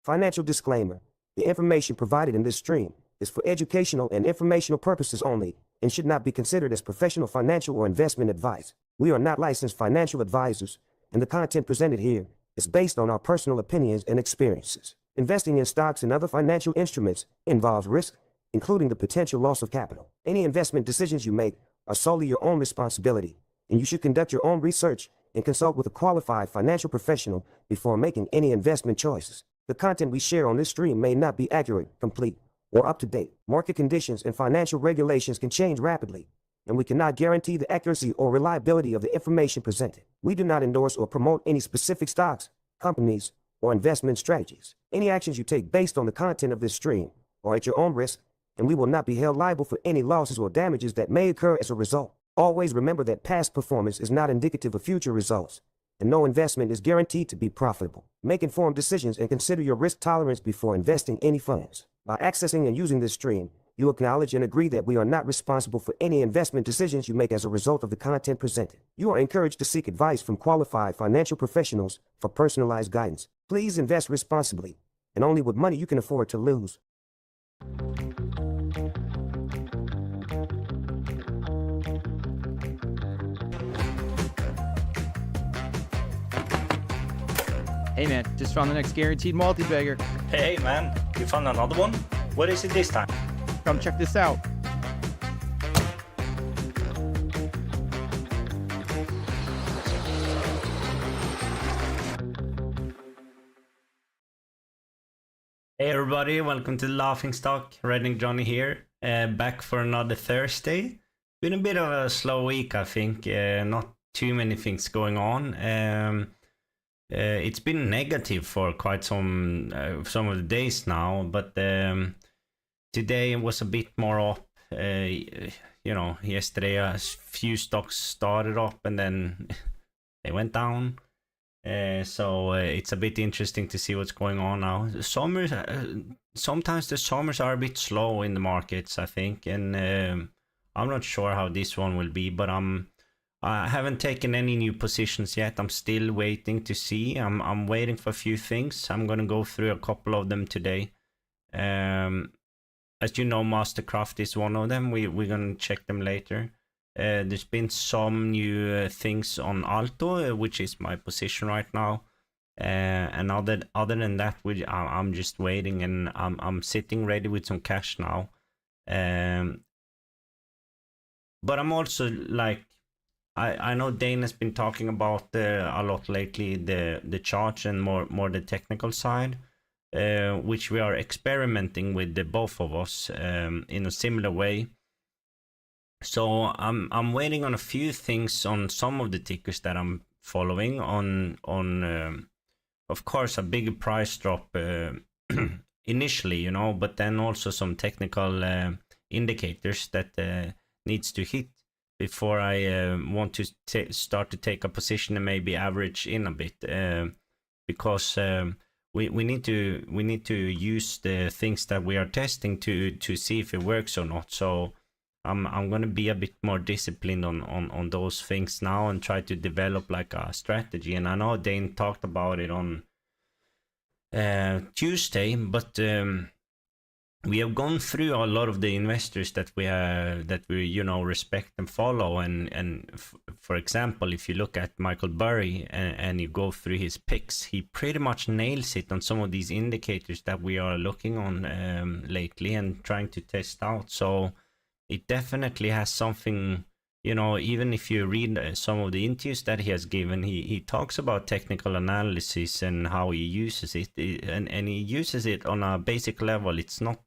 Financial disclaimer. The information provided in this stream is for educational and informational purposes only and should not be considered as professional financial or investment advice. We are not licensed financial advisors, and the content presented here is based on our personal opinions and experiences. Investing in stocks and other financial instruments involves risk, including the potential loss of capital. Any investment decisions you make are solely your own responsibility, and you should conduct your own research and consult with a qualified financial professional before making any investment choices. The content we share on this stream may not be accurate, complete, or up to date. Market conditions and financial regulations can change rapidly, and we cannot guarantee the accuracy or reliability of the information presented. We do not endorse or promote any specific stocks, companies, or investment strategies. Any actions you take based on the content of this stream are at your own risk, and we will not be held liable for any losses or damages that may occur as a result. Always remember that past performance is not indicative of future results, and no investment is guaranteed to be profitable. Make informed decisions and consider your risk tolerance before investing any funds. By accessing and using this stream, you acknowledge and agree that we are not responsible for any investment decisions you make as a result of the content presented. You are encouraged to seek advice from qualified financial professionals for personalized guidance. Please invest responsibly, and only with money you can afford to lose. Hey man, just found the next guaranteed multi-bagger. Hey man, you found another one? What is it this time? Come check this out. Hey everybody, welcome to the Laughing Stock. Redneck Johnny here, back for another Thursday. Been a bit of a slow week, I think. Not too many things going on. It's been negative for quite some of the days now, but today was a bit more up. Yesterday a few stocks started up and then they went down. So it's a bit interesting to see what's going on now. Sometimes the summers are a bit slow in the markets, I think, and I'm not sure how this one will be, but I haven't taken any new positions yet. I'm still waiting to see. I'm waiting for a few things. I'm gonna go through a couple of them today. As you know, Mastercraft is one of them. We're gonna check them later. There's been some new things on ALTO, which is my position right now. And other than that, I'm just waiting, and I'm sitting ready with some cash now. But I'm also like, I know Dane has been talking about a lot lately the charts and more the technical side, which we are experimenting with, the both of us, in a similar way. So I'm waiting on a few things on some of the tickers that I'm following on of course a bigger price drop initially, but then also some technical indicators that needs to hit before I want to start to take a position and maybe average in a bit, because we need to use the things that we are testing to see if it works or not. So I'm gonna be a bit more disciplined on those things now and try to develop like a strategy. And I know Dane talked about it on Tuesday, but we have gone through a lot of the investors that we respect and follow, and for example, if you look at Michael Burry and you go through his picks, he pretty much nails it on some of these indicators that we are looking on lately and trying to test out. So it definitely has something, even if you read some of the interviews that he has given, he talks about technical analysis and how he uses it, and he uses it on a basic level. It's not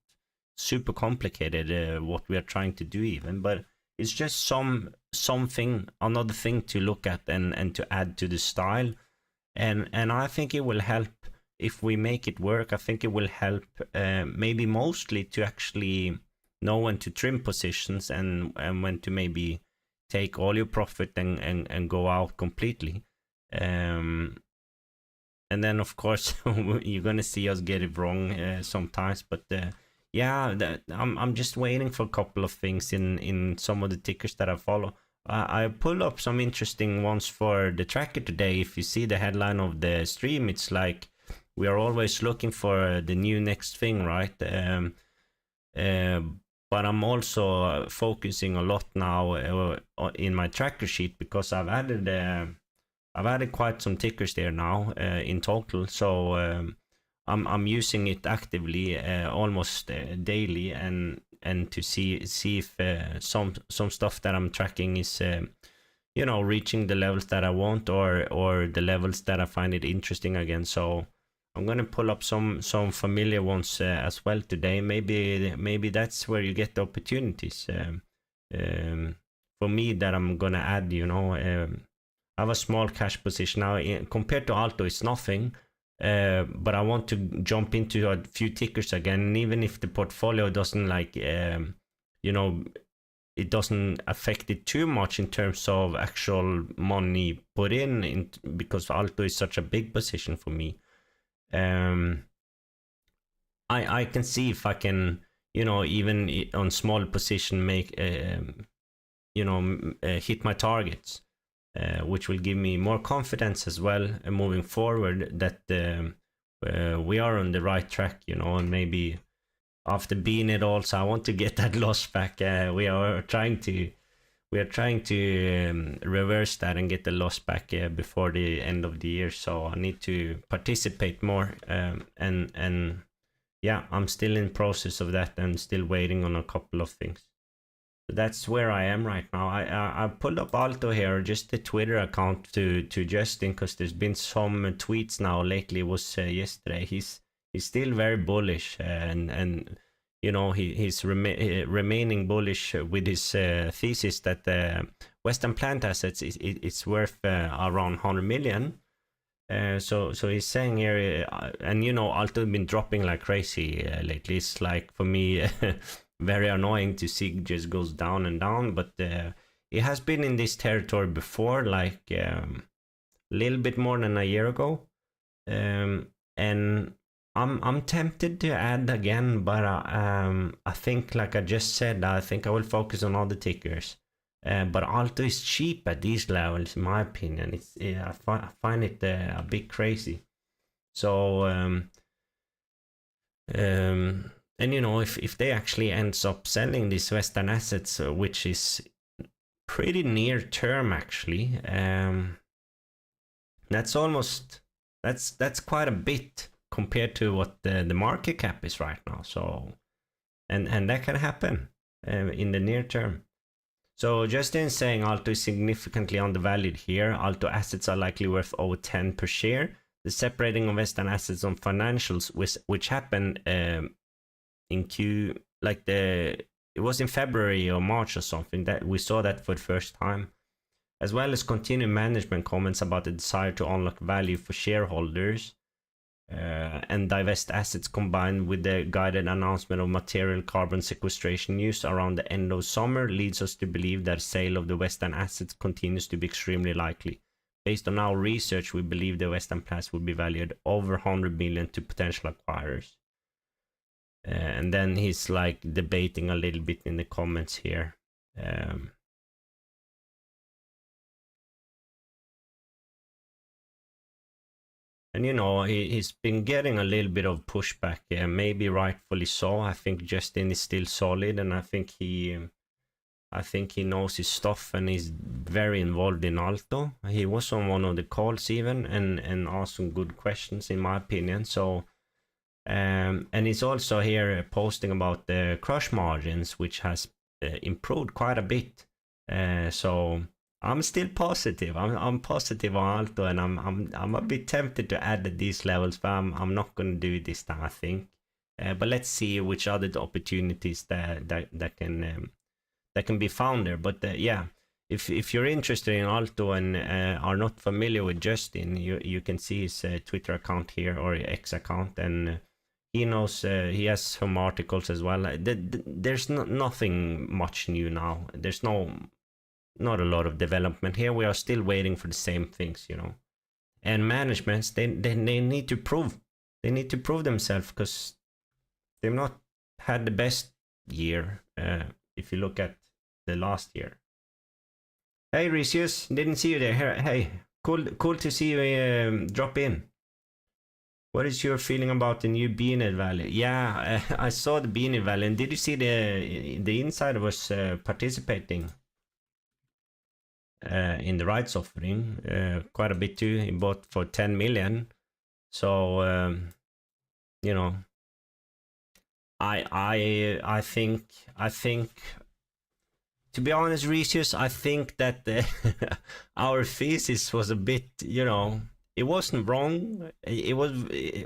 super complicated what we are trying to do even, but it's just another thing to look at and to add to the style, and I think it will help if we make it work. I think it will help maybe mostly to actually know when to trim positions and when to maybe take all your profit and go out completely, and then of course you're gonna see us get it wrong sometimes, but I'm just waiting for a couple of things in some of the tickers that I follow. I pulled up some interesting ones for the tracker today. If you see the headline of the stream, it's like we are always looking for the new next thing, right? But I'm also focusing a lot now in my tracker sheet, because I've added quite some tickers there now in total. So I'm using it actively almost daily, and to see if some stuff that I'm tracking is reaching the levels that I want, or the levels that I find it interesting again. So I'm gonna pull up some familiar ones as well today. Maybe that's where you get the opportunities for me that I'm gonna add. I have a small cash position now. Compared to Alto, it's nothing, but I want to jump into a few tickers again. And even if the portfolio doesn't it doesn't affect it too much in terms of actual money put in because Alto is such a big position for me. I can see if I can, even on small position, make hit my targets, which will give me more confidence as well moving forward that we are on the right track, and maybe after being it also, I want to get that loss back. We are trying to reverse that and get the loss back before the end of the year. So I need to participate more, and yeah, I'm still in process of that and still waiting on a couple of things. So that's where I am right now. I pulled up Alto here, just the Twitter account to Justin, because there's been some tweets now lately. It was yesterday. He's still very bullish, and he's remaining bullish with his thesis that Western plant assets it's worth around 100 million. So he's saying here, and Alto has been dropping like crazy lately. It's like, for me, very annoying to see it just goes down and down, but it has been in this territory before, like a little bit more than a year ago, and I'm tempted to add again, but I think, like I just said, I think I will focus on other tickers. But Alto is cheap at these levels, in my opinion. I find it a bit crazy. So and if they actually ends up selling these Western assets, which is pretty near term actually, that's quite a bit compared to what the market cap is right now. So and that can happen in the near term. So Justin saying Alto is significantly undervalued here. Alto assets are likely worth over 10 per share. The separating of Western assets on financials, which happened it was in February or March or something, that we saw that for the first time, as well as continued management comments about the desire to unlock value for shareholders and divest assets, combined with the guided announcement of material carbon sequestration news around the end of summer, leads us to believe that sale of the Western assets continues to be extremely likely. Based on our research, we believe the Western plants will be valued over 100 million to potential acquirers. And then he's like debating a little bit in the comments here. And he's been getting a little bit of pushback, maybe rightfully so. I think Justin is still solid, and I think he knows his stuff, and he's very involved in Alto. He was on one of the calls even, and asked some good questions, in my opinion. So and he's also here posting about the crush margins, which has improved quite a bit. So I'm still positive. I'm positive on Alto, and I'm a bit tempted to add at these levels, but I'm not going to do it this time, I think. But let's see which other opportunities that can be found there. But yeah, if you're interested in Alto and are not familiar with Justin, you can see his Twitter account here, or X account, and he knows, he has some articles as well. There's nothing much new now. There's not a lot of development here. We are still waiting for the same things, and managements, they need to prove themselves, because they've not had the best year if you look at the last year. Hey Risius, didn't see you there. Hey, cool to see you drop in. What is your feeling about the new BNet value? Yeah, I saw the BNet value, and did you see the insider was participating in the rights offering quite a bit too. He bought for 10 million. So you know, I think to be honest, Recius, I think that our thesis was a bit, you know, it wasn't wrong. It was,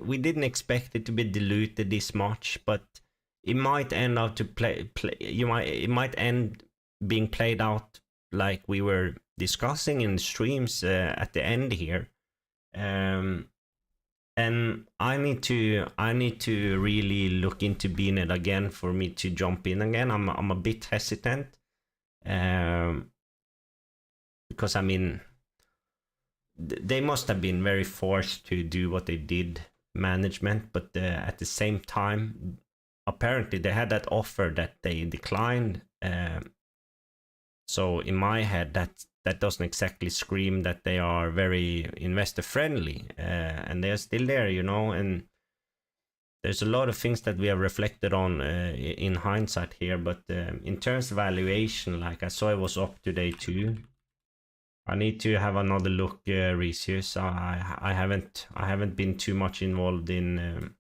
we didn't expect it to be diluted this much, but it might end up to it might end being played out like we were discussing in the streams at the end here. And I need to really look into BNet again for me to jump in again. I'm a bit hesitant. Because I mean, they must have been very forced to do what they did, management, but at the same time, apparently they had that offer that they declined. So in my head, that doesn't exactly scream that they are very investor friendly, and they are still there, you know. And there's a lot of things that we have reflected on in hindsight here, but in terms of valuation, like I saw it was up today too. I need to have another look, Recius. I haven't been too much involved in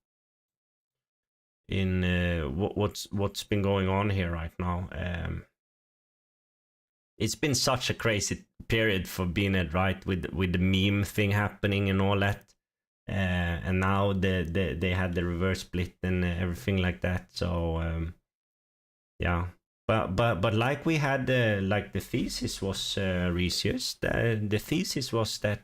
what's been going on here right now. It's been such a crazy period for BNet, right? With the meme thing happening and all that. And now they had the reverse split and everything like that. So yeah, but like we had like the thesis was Recius. The thesis was that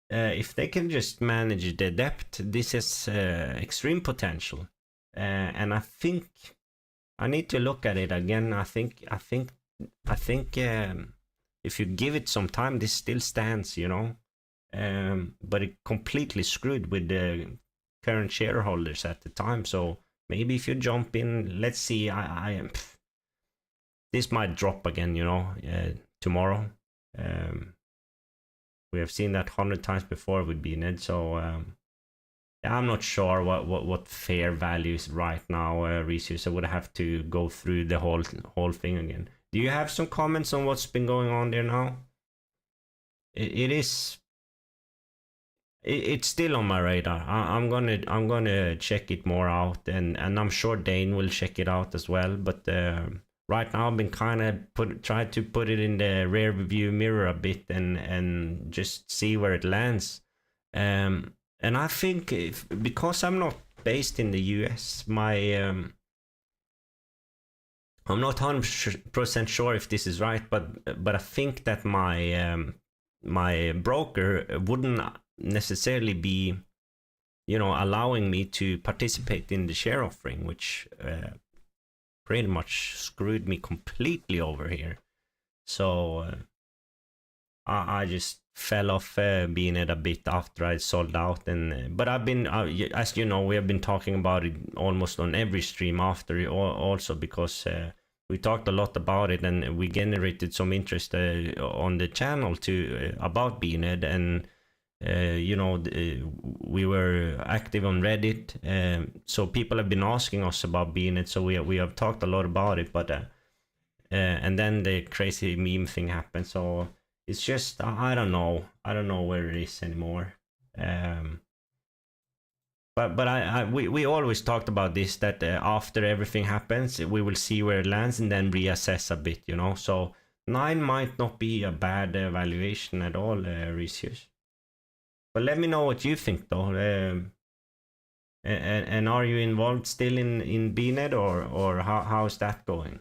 if they can just manage the debt, this is extreme potential. And I think I need to look at it again. I think if you give it some time, this still stands, you know. But it completely screwed with the current shareholders at the time. So maybe if you jump in, let's see. This might drop again, you know, tomorrow. We have seen that 100 times before with BNet. So yeah, I'm not sure what fair value is right now, Recius. I would have to go through the whole thing again. Do you have some comments on what's been going on there now? It's still on my radar. I'm gonna check it more out, and I'm sure Dane will check it out as well. But right now I've been kind of try to put it in the rear view mirror a bit and just see where it lands. And I think because I'm not based in the US, I'm not 100% sure if this is right, but I think that my broker wouldn't necessarily be, you know, allowing me to participate in the share offering, which pretty much screwed me completely over here. So I just fell off BNet a bit after I sold out, and but I've been as you know, we have been talking about it almost on every stream after also, because we talked a lot about it, and we generated some interest on the channel too about BNet, and you know, we were active on Reddit, so people have been asking us about BNet, so we have talked a lot about it, but and then the crazy meme thing happened, so it's just I don't know where it is anymore. But we always talked about this, that after everything happens, we will see where it lands and then reassess a bit, you know. So 9 might not be a bad valuation at all, Recius. But let me know what you think, though. And are you involved still in BNet, or how's that going?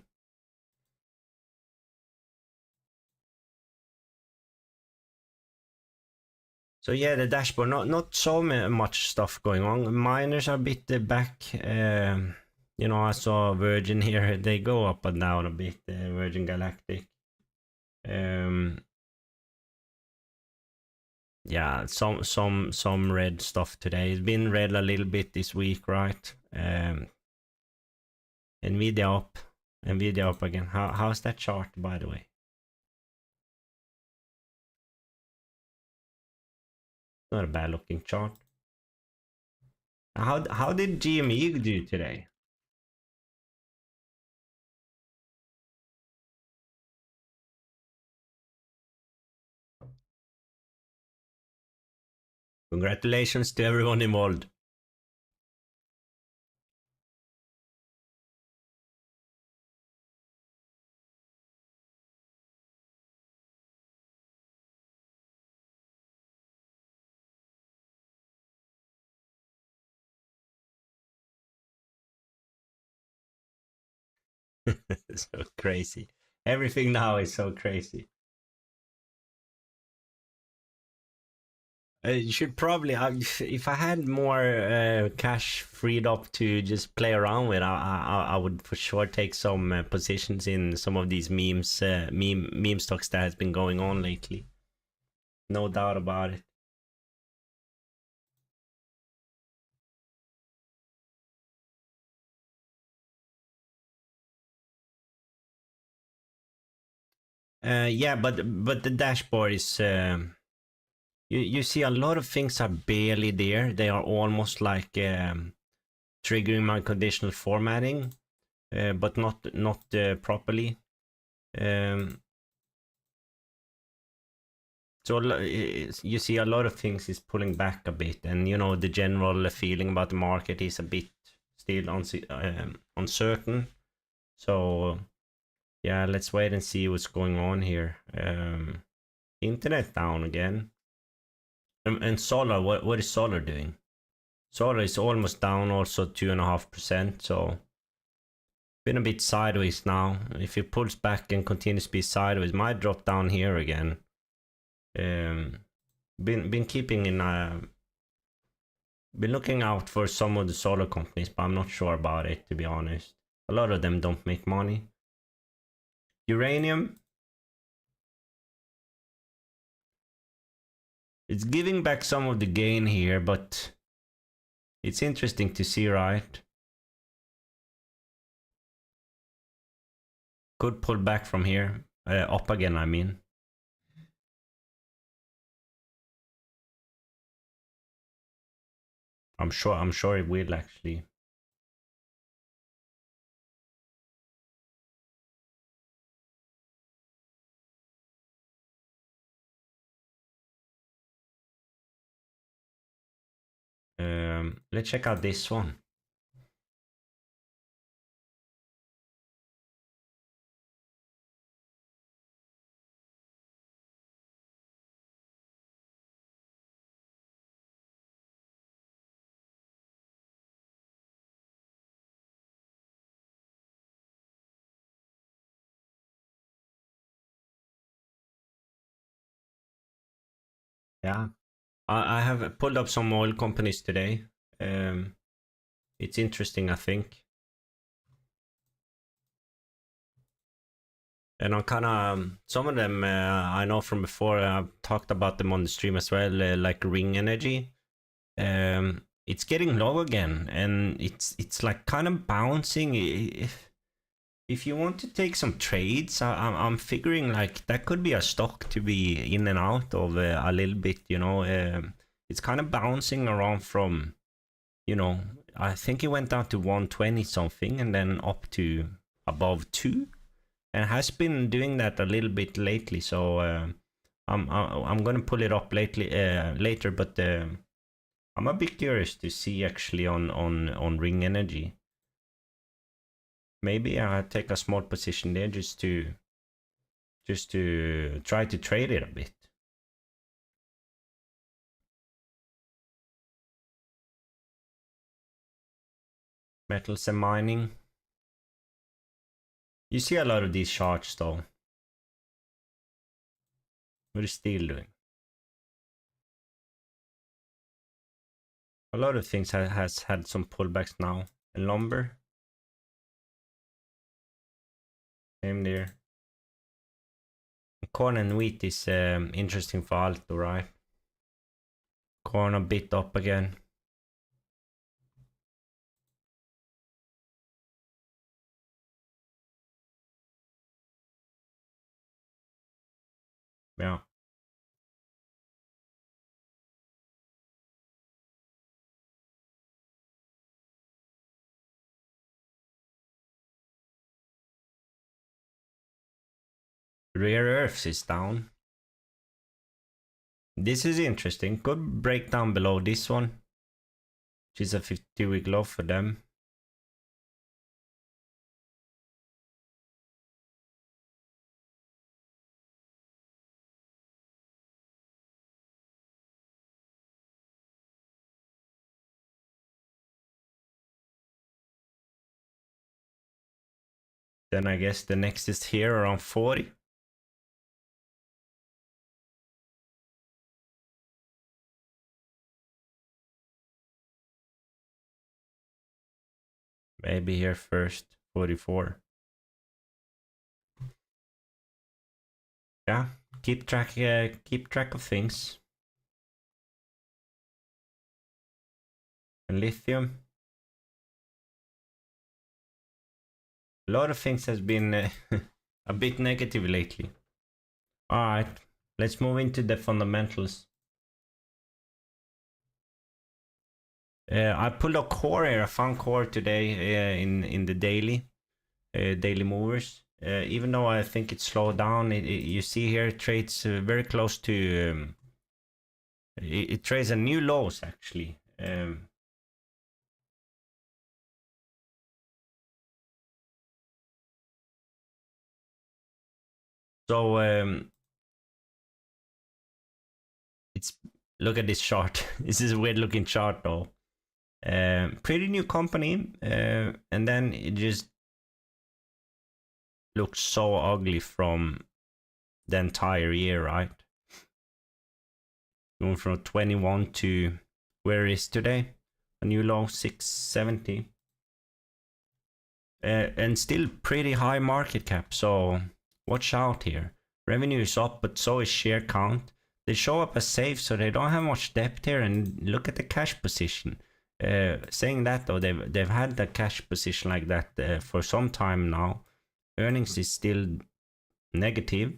So yeah, the dashboard, not so much stuff going on. Miners are a bit back. You know, I saw Virgin here. They go up and down a bit. Virgin Galactic. Yeah, some red stuff today. It's been red a little bit this week, right? Nvidia up again. How's that chart, by the way? Not a bad looking chart. How did GME do today? Congratulations to everyone involved. So crazy. Everything now is so crazy. You should probably, if I had more cash freed up to just play around with, I would for sure take some positions in some of these meme stocks that has been going on lately. No doubt about it. Yeah, but the dashboard is you see a lot of things are barely there. They are almost like triggering my conditional formatting, but not properly. So you see a lot of things is pulling back a bit, and you know the general feeling about the market is a bit still uncertain. So yeah, let's wait and see what's going on here. Internet down again. And Solar, what is Solar doing? Solar is almost down also 2.5%, so been a bit sideways now. If it pulls back and continues to be sideways, might drop down here again. Been keeping in been looking out for some of the solar companies, but I'm not sure about it, to be honest. A lot of them don't make money. Uranium, it's giving back some of the gain here, but it's interesting to see, right? Could pull back from here, up again, I mean. I'm sure it will actually. Let's check out this one. Yeah, I have pulled up some oil companies today. It's interesting, I think. And I'm kind of some of them I know from before. I've talked about them on the stream as well, like Ring Energy. It's getting low again, and it's like kind of bouncing. If you want to take some trades, I'm figuring like that could be a stock to be in and out of a little bit. You know, it's kind of bouncing around from, you know, I think it went down to 120 something, and then up to above 2. And has been doing that a little bit lately, so I'm gonna pull it up later, but I'm a bit curious to see actually on Ring Energy. Maybe I take a small position there just to try to trade it a bit. Metals and mining. You see a lot of these charts though. What is steel doing? A lot of things has had some pullbacks now. And lumber. Same there. Corn and wheat is interesting for ALTO, right? Corn a bit up again. Yeah. Rare earths is down. This is interesting. Could break down below this one, which is a 50-week low for them. Then I guess the next is here around 40. Maybe here first, 44. Yeah, keep track of things. And lithium. A lot of things has been a bit negative lately. All right, let's move into the fundamentals. I pulled a COUR here. I found COUR today in the daily movers. Even though I think it slowed down, you see here it trades very close to. It trades a new lows actually. So it's look at this chart. This is a weird looking chart though. Pretty new company, and then it just looks so ugly from the entire year, right? Going from 21 to where it is today, a new low 670, and still pretty high market cap. So watch out here. Revenue is up, but so is share count. They show up as safe, so they don't have much debt here. And look at the cash position. Saying that though, they've had the cash position like that for some time now. Earnings is still negative,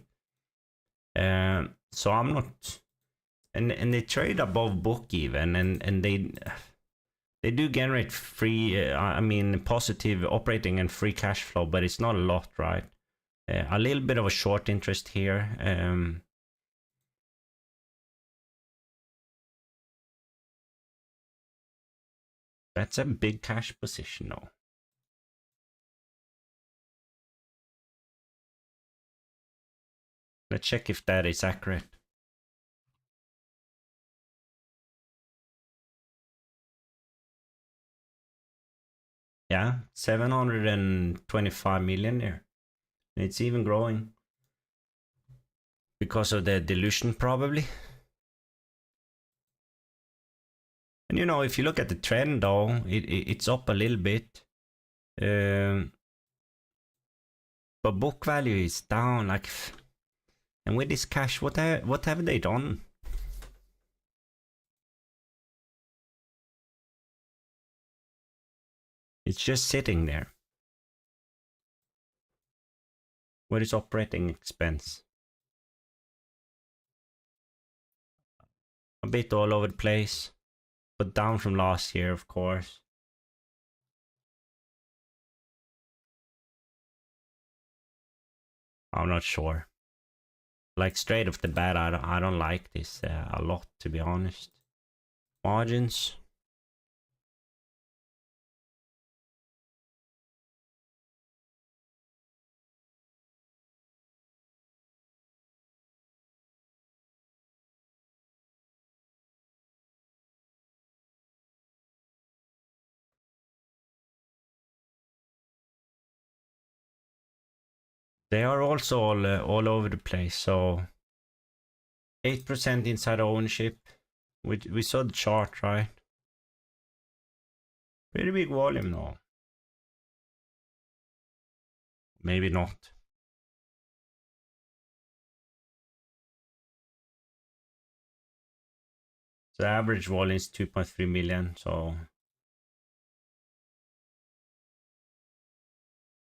so I'm not. And they trade above book even, and they do generate free. I mean positive operating and free cash flow, but it's not a lot, right? A little bit of a short interest here. That's a big cash position though. Let's check if that is accurate. Yeah, 725 million there. It's even growing. Because of the dilution probably. And you know, if you look at the trend though, it's up a little bit. But book value is down like, and with this cash, what have they done? It's just sitting there. What is operating expense? A bit all over the place, but down from last year, of course. I'm not sure. Like straight off the bat, I don't like this a lot, to be honest. Margins. They are also all over the place. So 8% inside ownership. We saw the chart, right? Pretty big volume though. Maybe not. The average volume is 2.3 million. So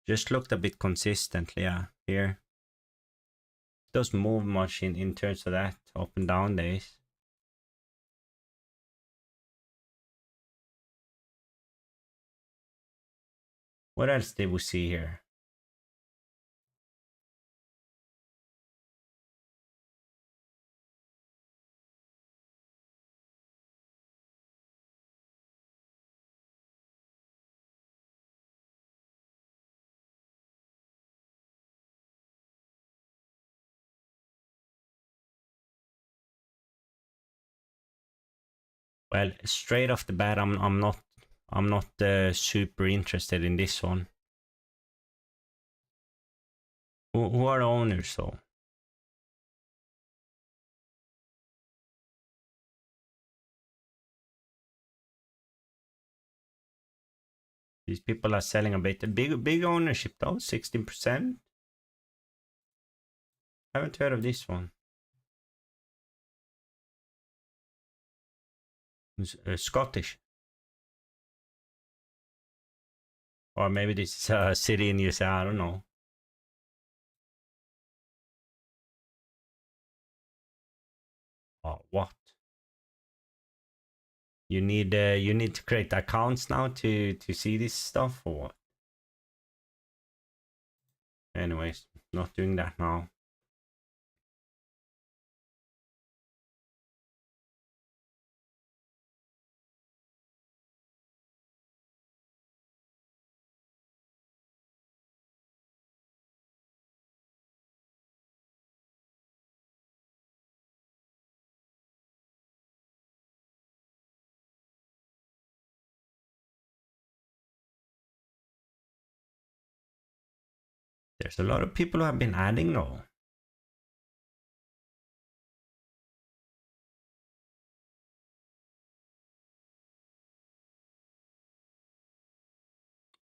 just looked a bit consistently, yeah, here. Doesn't move much in terms of that up and down days. What else did we see here? Well, straight off the bat, I'm not super interested in this one. Who are the owners though? These people are selling a bit. Big ownership though, 16%. Haven't heard of this one. Scottish. Or maybe this is a city in USA, I don't know. Oh, what? You need to create accounts now to see this stuff or what? Anyways, not doing that now. There's a lot of people who have been adding though.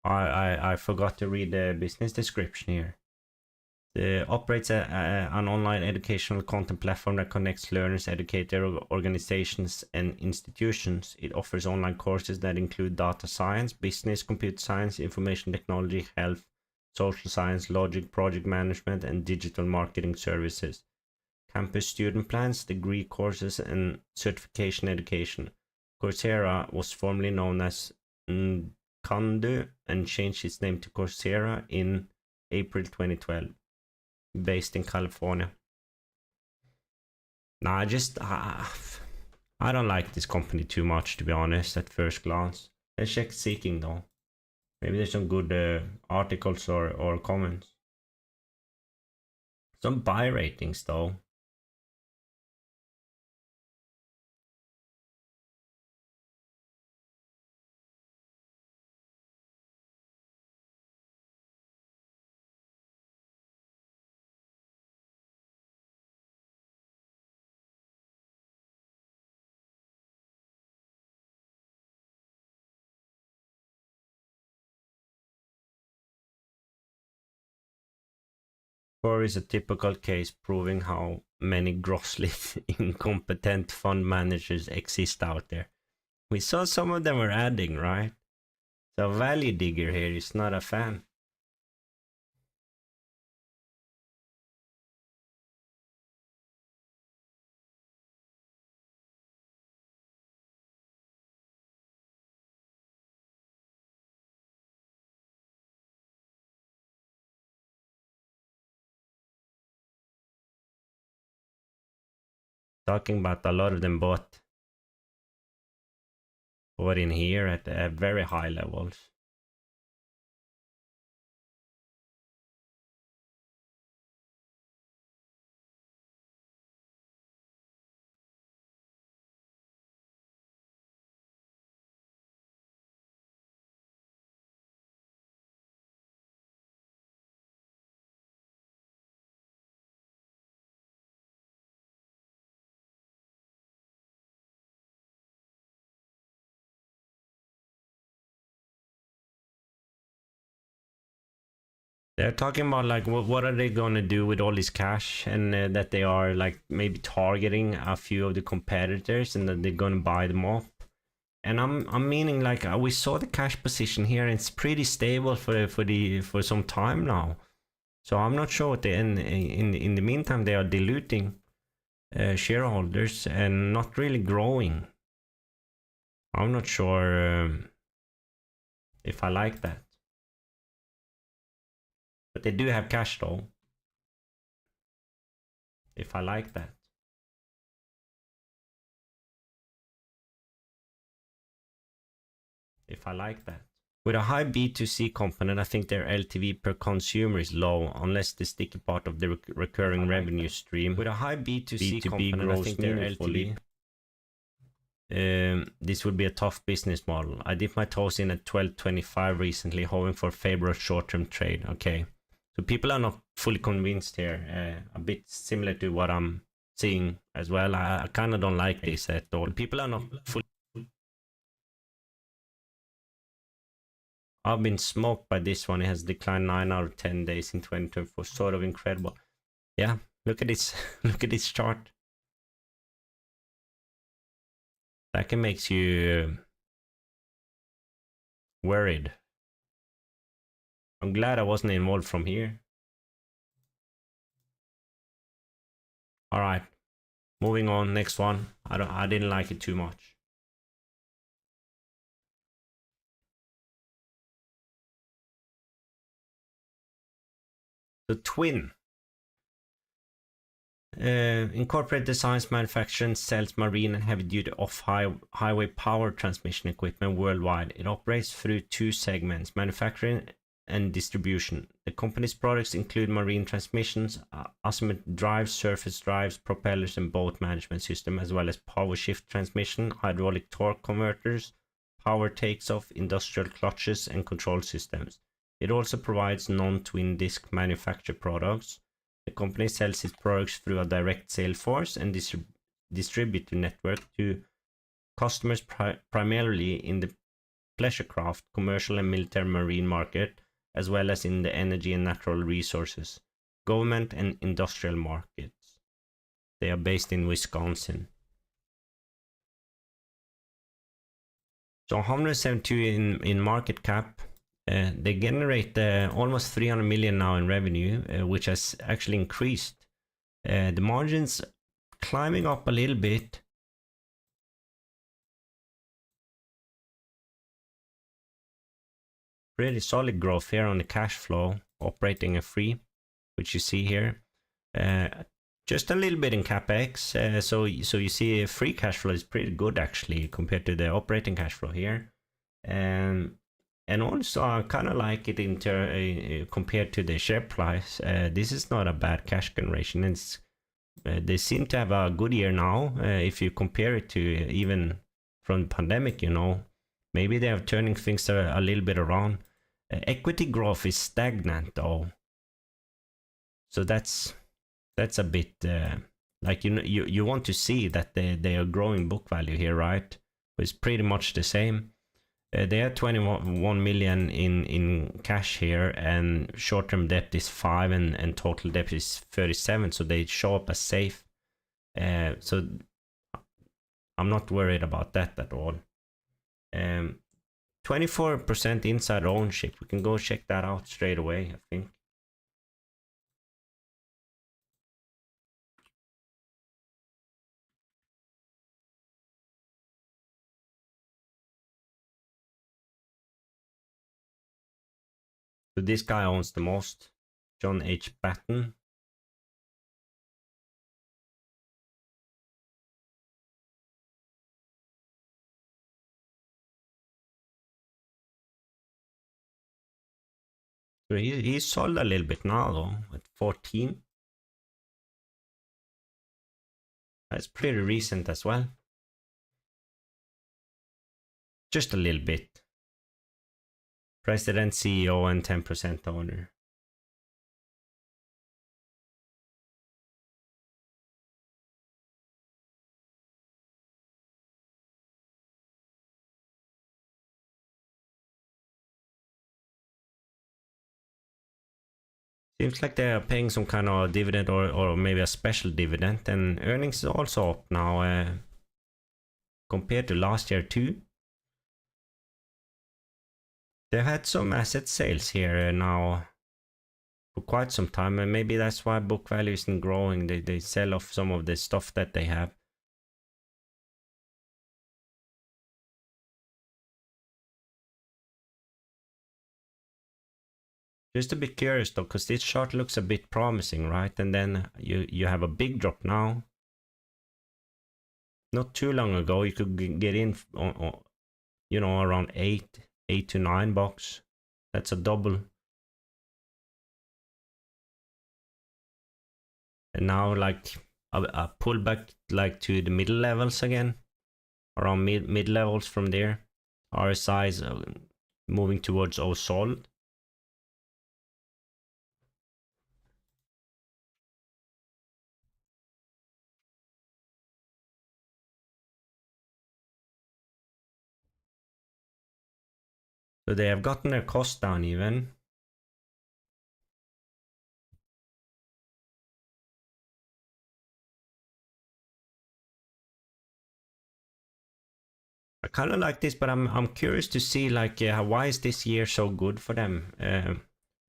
I forgot to read the business description here. It operates an online educational content platform that connects learners, educators, organizations, and institutions. It offers online courses that include data science, business, computer science, information technology, health, social science, logic, project management, and digital marketing services. Campus student plans, degree courses, and certification education. Coursera was formerly known as Kandu and changed its name to Coursera in April 2012. Based in California. Nah, I don't like this company too much, to be honest, at first glance. Let's check Seeking though. Maybe there's some good articles or comments. Some buy ratings though. COUR is a typical case proving how many grossly incompetent fund managers exist out there. We saw some of them were adding, right? So Value Digger here is not a fan. Talking about a lot of them bought in here at very high levels. They're talking about like what are they going to do with all this cash, and that they are like maybe targeting a few of the competitors and that they're going to buy them up. And I'm meaning like we saw the cash position here and it's pretty stable for some time now. So I'm not sure what they in the meantime they are diluting shareholders and not really growing. I'm not sure if I like that. But they do have cash though. If I like that. If I like that. With a high B2C component, I think their LTV per consumer is low, unless the sticky part of the recurring revenue stream. With a high B2C component, I think their LTV this would be a tough business model. I dipped my toes in at 12.25 recently, hoping for favorable short-term trade. Okay, so people are not fully convinced here. A bit similar to what I'm seeing as well. I kind of don't like this at all. People are not fully. I've been smoked by this one. It has declined 9 out of 10 days in 2024. Sort of incredible. Yeah, look at this. Look at this chart. That can make you worried. I'm glad I wasn't involved from here. All right, moving on. Next one. I didn't like it too much. The Twin. Incorporate designs, manufacturing, sells marine and heavy-duty off-highway power transmission equipment worldwide. It operates through two segments, manufacturing and distribution. The company's products include marine transmissions, azimuth drives, surface drives, propellers, and boat management system, as well as power shift transmission, hydraulic torque converters, power takes-off, industrial clutches, and control systems. It also provides non-twin disc manufactured products. The company sells its products through a direct sales force and distributor network to customers primarily in the pleasure craft, commercial and military marine market, as well as in the energy and natural resources, government and industrial markets. They are based in Wisconsin. So 172 in market cap. They generate almost 300 million now in revenue, which has actually increased. The margins climbing up a little bit. Pretty solid growth here on the cash flow, operating a free, which you see here. Just a little bit in capex. So you see free cash flow is pretty good actually compared to the operating cash flow here. And also, I kind of like it compared to the share price. This is not a bad cash generation. They seem to have a good year now. If you compare it to even from the pandemic, maybe they are turning things a little bit around. Equity growth is stagnant though. So that's a bit like you want to see that they are growing book value here, right? But it's pretty much the same. They have 21 million in cash here, and short-term debt is 5 and total debt is 37, so they show up as safe. So I'm not worried about that at all. 24% inside ownership. We can go check that out straight away, I think. So this guy owns the most, John H. Batten. So he's sold a little bit now though, at 14. That's pretty recent as well. Just a little bit. President, CEO, and 10% owner. Seems like they are paying some kind of dividend or maybe a special dividend, and earnings is also up now compared to last year too. They've had some asset sales here now for quite some time, and maybe that's why book value isn't growing. They sell off some of the stuff that they have. Just a bit curious though, because this chart looks a bit promising, right? And then you have a big drop now. Not too long ago, you could get in on around 8 to 9 bucks. That's a double. And now like a pullback like to the middle levels again around mid levels from there. RSI is moving towards O solid. So they have gotten their cost down even. I kind of like this, but I'm curious to see like why is this year so good for them?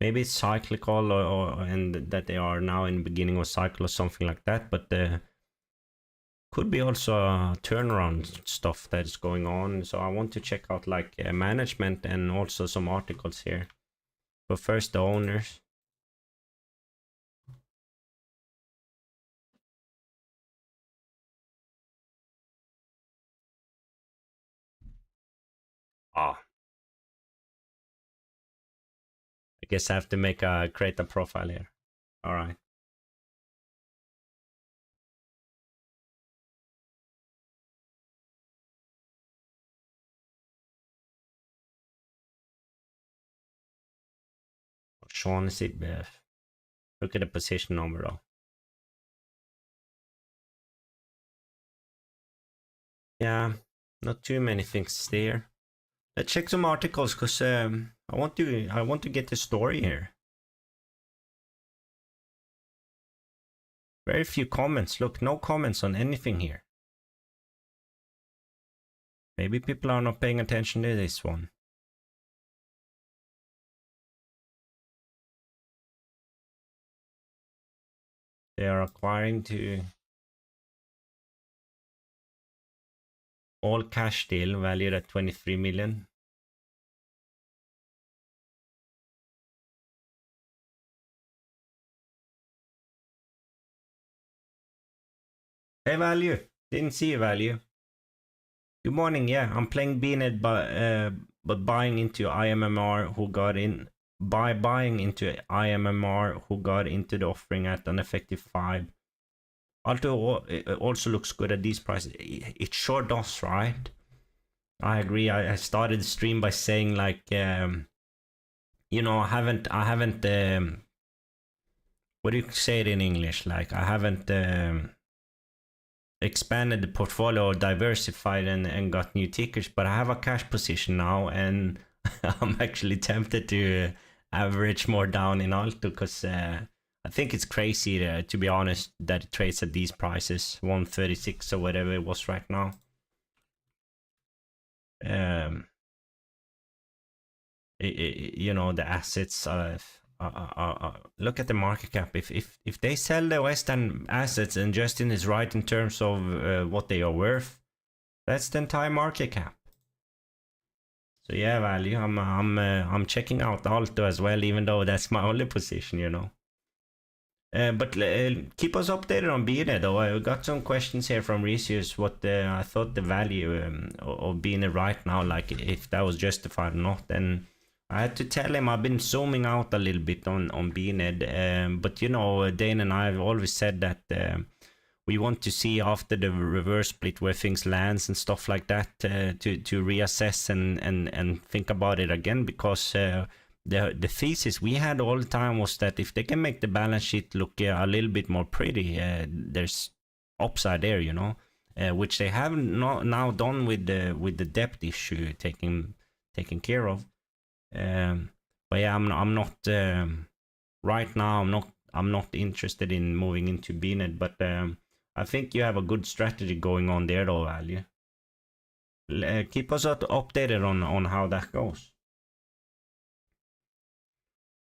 Maybe it's cyclical, and that they are now in the beginning of a cycle or something like that. But could be also turnaround stuff that is going on. So I want to check out like management and also some articles here. But first, the owners. Ah, I guess I have to create a profile here. All right. Sean SPWH. Look at the position number though. Yeah, not too many things there. Let's check some articles because I want to get the story here. Very few comments. Look, no comments on anything here. Maybe people are not paying attention to this one. They are acquiring to all cash deal valued at 23 million. Hey, value. Didn't see a value. Good morning. Yeah, I'm playing BNet, but buying into IMMR who got in. Buying into IMMR who got into the offering at an effective 5. ALTO also looks good at these prices. It sure does, right? I agree. I started the stream by saying like, you know, I haven't. What do you say it in English? Like I haven't expanded the portfolio, or diversified, and got new tickers. But I have a cash position now, and I'm actually tempted to average more down in ALTO because I think it's crazy, to be honest, that it trades at these prices, 136 or whatever it was right now. You know, the assets look at the market cap. If they sell the Western assets, and Justin is right in terms of what they are worth, that's the entire market cap. So yeah, value. I'm checking out ALTO as well, even though that's my only position, you know. But keep us updated on BNet though. I got some questions here from researchers what I thought the value of BNet right now, like if that was justified or not. And I had to tell him I've been zooming out a little bit on BNet, but you know, Dane and I have always said that we want to see after the reverse split where things lands and stuff like that to reassess and think about it again, because the thesis we had all the time was that if they can make the balance sheet look a little bit more pretty, there's upside there, you know, which they haven't now done with the debt issue taken care of. But yeah, I'm not right now. I'm not interested in moving into BNet, but I think you have a good strategy going on there, though, value. Keep us updated on how that goes.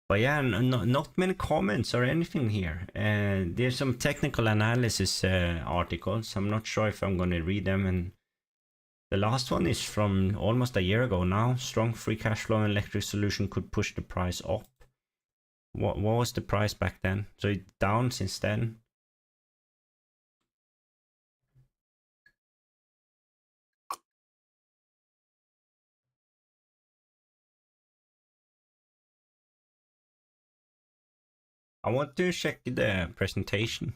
But yeah, not many comments or anything here. There's some technical analysis articles. I'm not sure if I'm going to read them. And the last one is from almost a year ago now. Strong free cash flow and electric solution could push the price up. What was the price back then? So it's down since then. I want to check the presentation.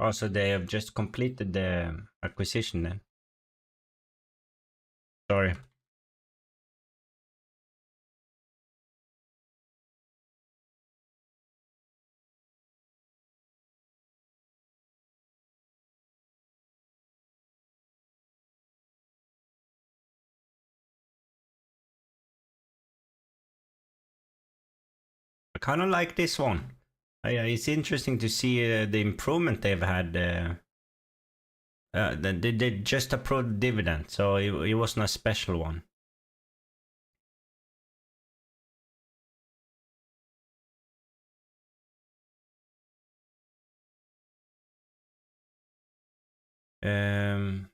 Oh, so they have just completed the acquisition then. Sorry. I kind of like this one. It's interesting to see the improvement they've had. They just approved dividend, so it wasn't a special one. Um,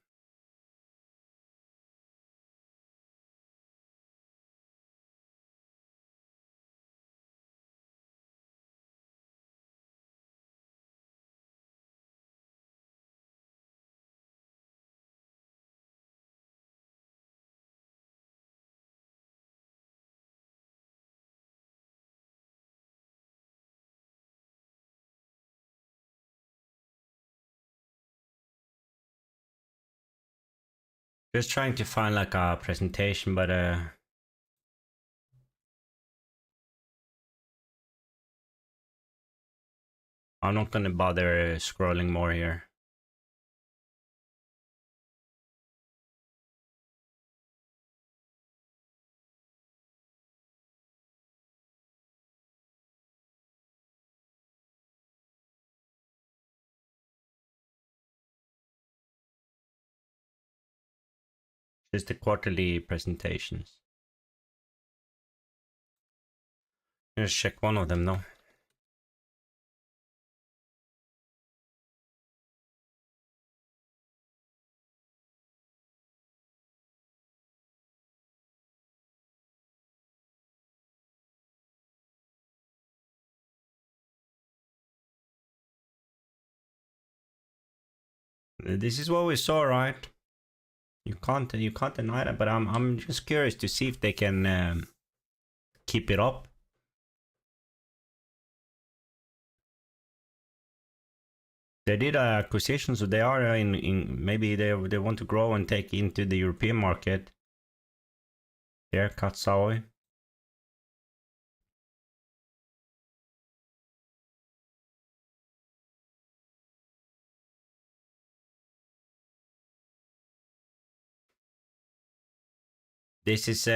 just trying to find like a presentation, but I'm not gonna bother scrolling more here. Just the quarterly presentations. Just check one of them now. This is what we saw, right? You can't deny that, but I'm just curious to see if they can keep it up. They did acquisition, so they are in maybe they want to grow and take into the European market. There, Katsaoi. This is you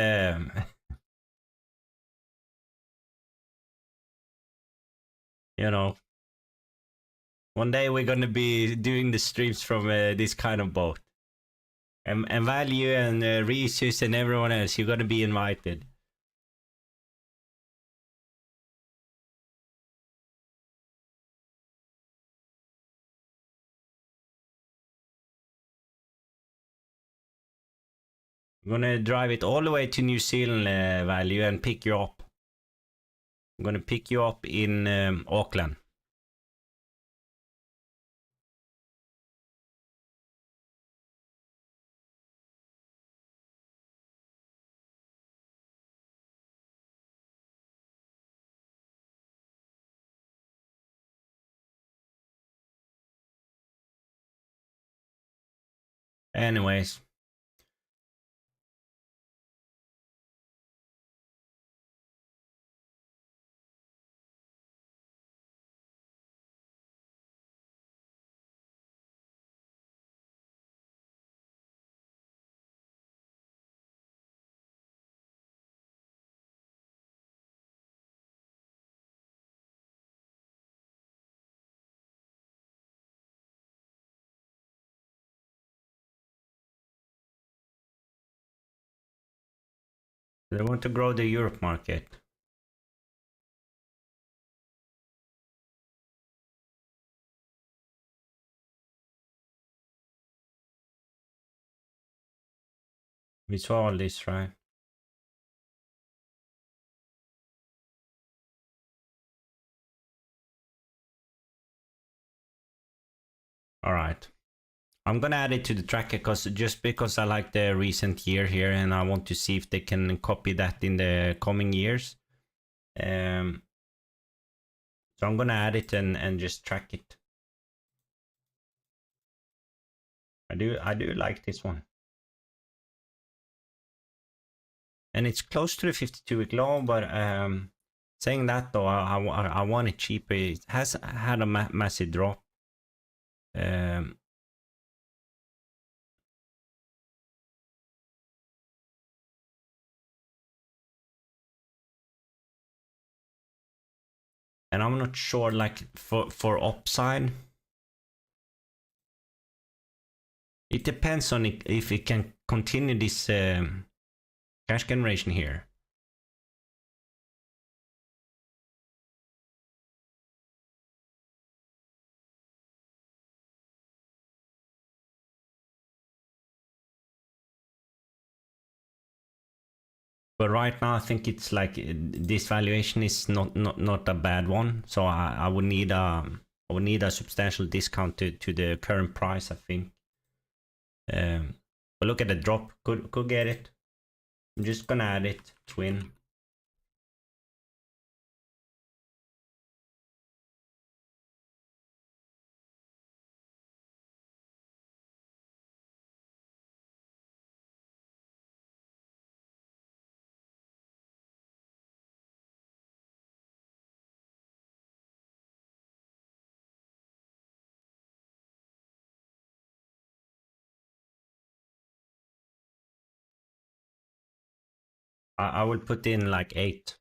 know, one day we're gonna be doing the streams from this kind of boat. And Value and Reese's and everyone else, you're gonna be invited. I'm gonna drive it all the way to New Zealand, Value, and pick you up. I'm gonna pick you up in Auckland. Anyways. They want to grow the Europe market. We saw all this, right? Alright. I'm gonna add it to the tracker just because I like the recent year here and I want to see if they can copy that in the coming years. So I'm gonna add it and just track it. I do like this one. And it's close to the 52-week low, but saying that though, I want it cheaper. It has had a massive drop. And I'm not sure, like for upside, it depends on if it can continue this cash generation here. But right now, I think it's like this valuation is not a bad one. So I would need a substantial discount to the current price, I think. But look at the drop. Could get it. I'm just gonna add it. Twin. I will put in like 8.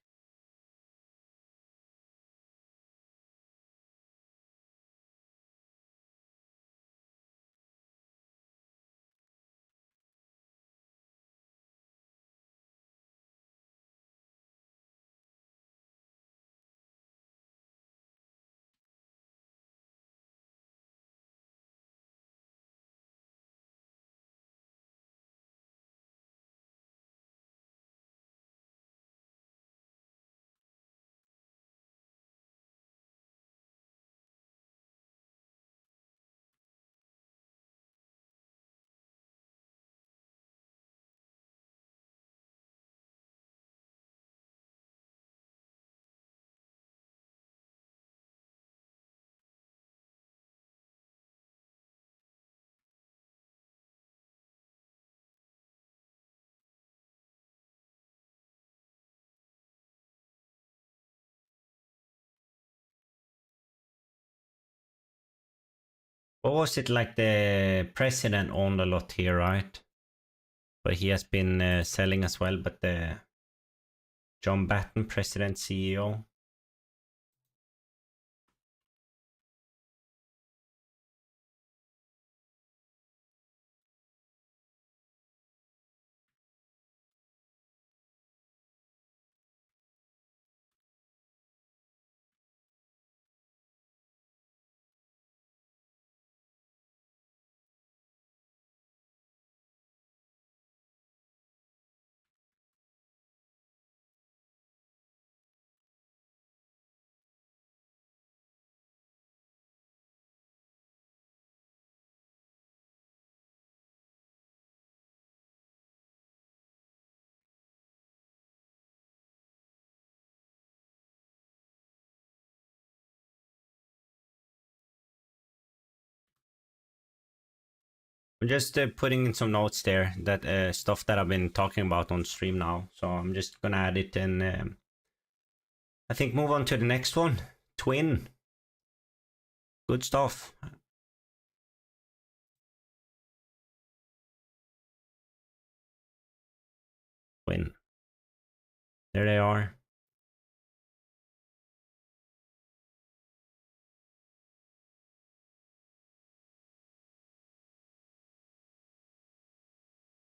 What was it, like the president owned a lot here, right? But he has been selling as well. But the John Batten, president, CEO. I'm just putting in some notes there, that stuff that I've been talking about on stream now. So I'm just gonna add it and I think move on to the next one. Twin. Good stuff. Twin. There they are.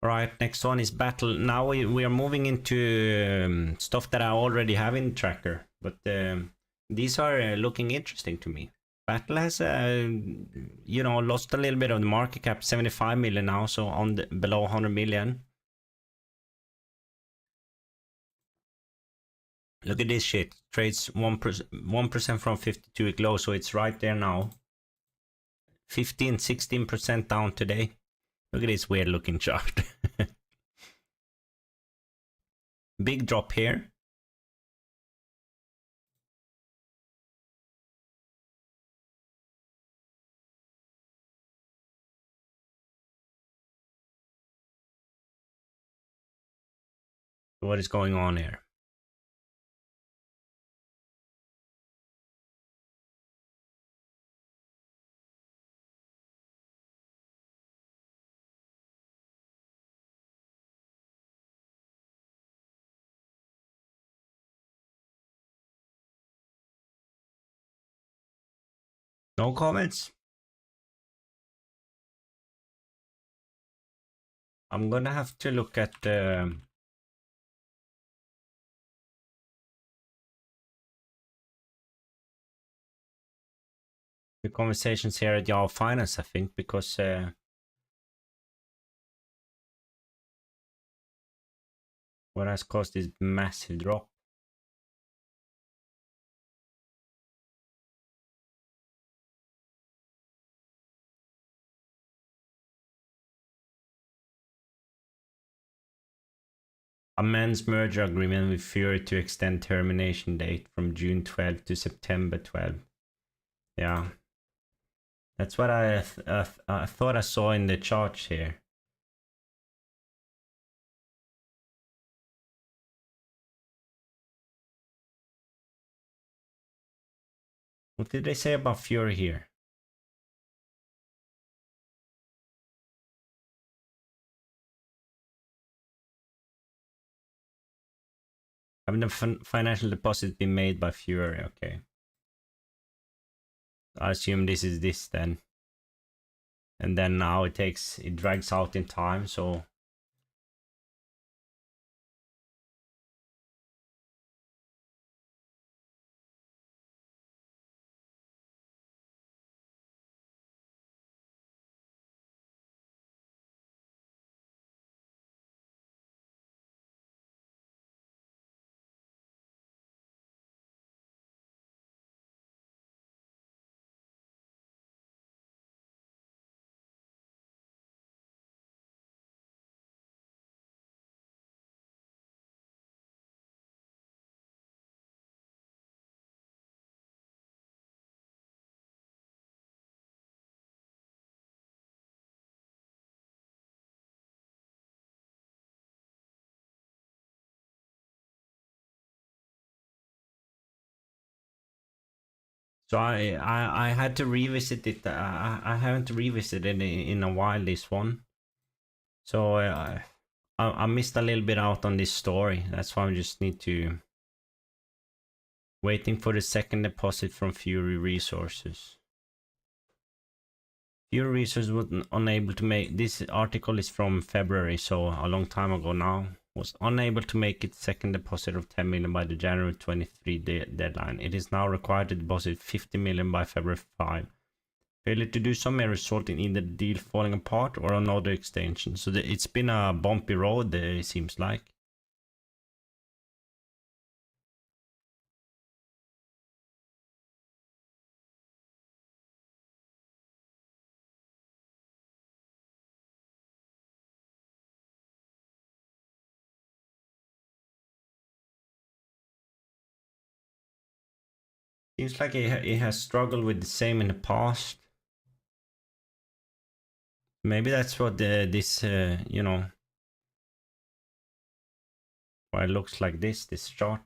Right, next one is BATL. Now we are moving into stuff that I already have in tracker, but these are looking interesting to me. BATL has, lost a little bit of the market cap, 75 million now, so on below 100 million. Look at this shit. Trades 1% from 52-week low, so it's right there now. 16% down today. Look at this weird looking chart. Big drop here. What is going on here? No comments? I'm gonna have to look at the conversations here at Yahoo Finance, I think, because what has caused this massive drop? Amends merger agreement with Fury to extend termination date from June 12 to September 12. Yeah, that's what I thought I saw in the charts here. What did they say about Fury here? Having the financial deposit been made by Fury? Okay. I assume this is this then. And then now it drags out in time, so I had to revisit it. I haven't revisited it in a while, this one. So I missed a little bit out on this story. That's why I just need to waiting for the second deposit from Fury Resources. Fury Resources was unable to make, this article is from February, so a long time ago now, was unable to make its second deposit of 10 million by the January 23 deadline. It is now required to deposit 50 million by February 5. Failure to do so may result in either the deal falling apart or another extension. So it's been a bumpy road, it seems like. Seems like it has struggled with the same in the past. Maybe that's what this, you know, why it looks like this chart.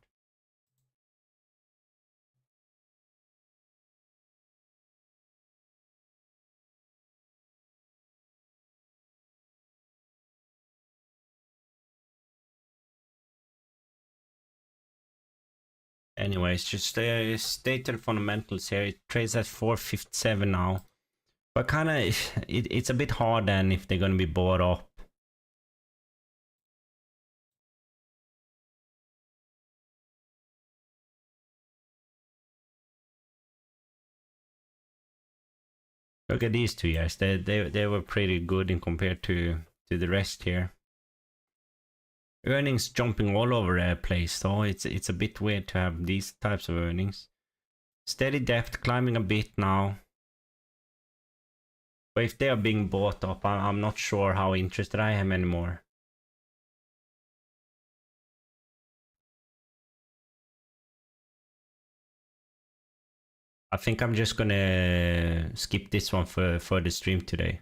Anyways, just stated fundamentals here. It trades at 457 now. But kind of, it's a bit hard then if they're going to be bought up. Look at these 2 years. They were pretty good in compared to the rest here. Earnings jumping all over the place, so it's a bit weird to have these types of earnings. Steady depth climbing a bit now. But if they are being bought up, I'm not sure how interested I am anymore. I think I'm just gonna skip this one for the stream today.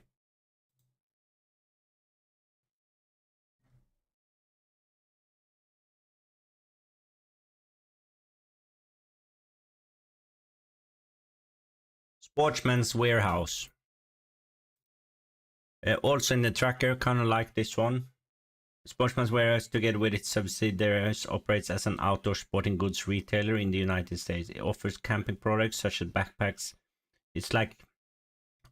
Sportsman's Warehouse. Also in the tracker, kind of like this one. Sportsman's Warehouse, together with its subsidiaries, operates as an outdoor sporting goods retailer in the United States. It offers camping products such as backpacks. It's like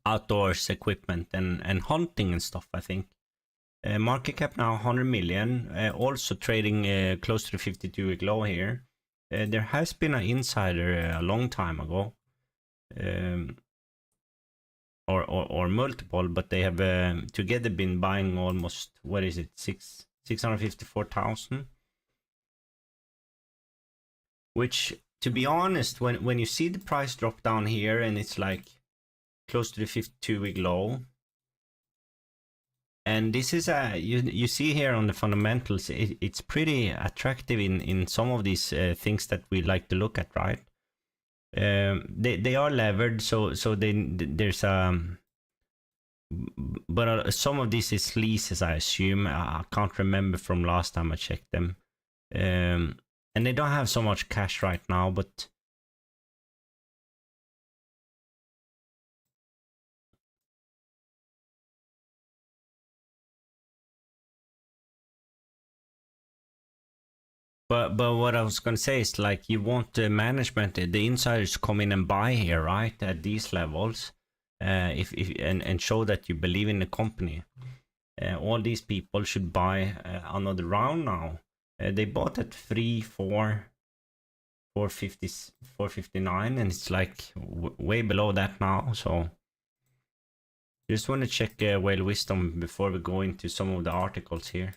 outdoors equipment and hunting and stuff, I think. Market cap now 100 million. Also trading close to the 52-week low here. There has been an insider a long time ago. Or multiple, but they have together been buying almost, what is it, 654,000, which, to be honest, when you see the price drop down here and it's like close to the 52-week low, and this is a you see here on the fundamentals, it's pretty attractive in some of these things that we like to look at, right? They are levered, so there's but some of this is leases, I assume. I can't remember from last time I checked them, and they don't have so much cash right now, but what I was gonna say is, like, you want the management, the insiders, come in and buy here, right, at these levels, if and show that you believe in the company. All these people should buy another round now. They bought at 450, 459, and it's like way below that now. So just want to check Whale Wisdom before we go into some of the articles here.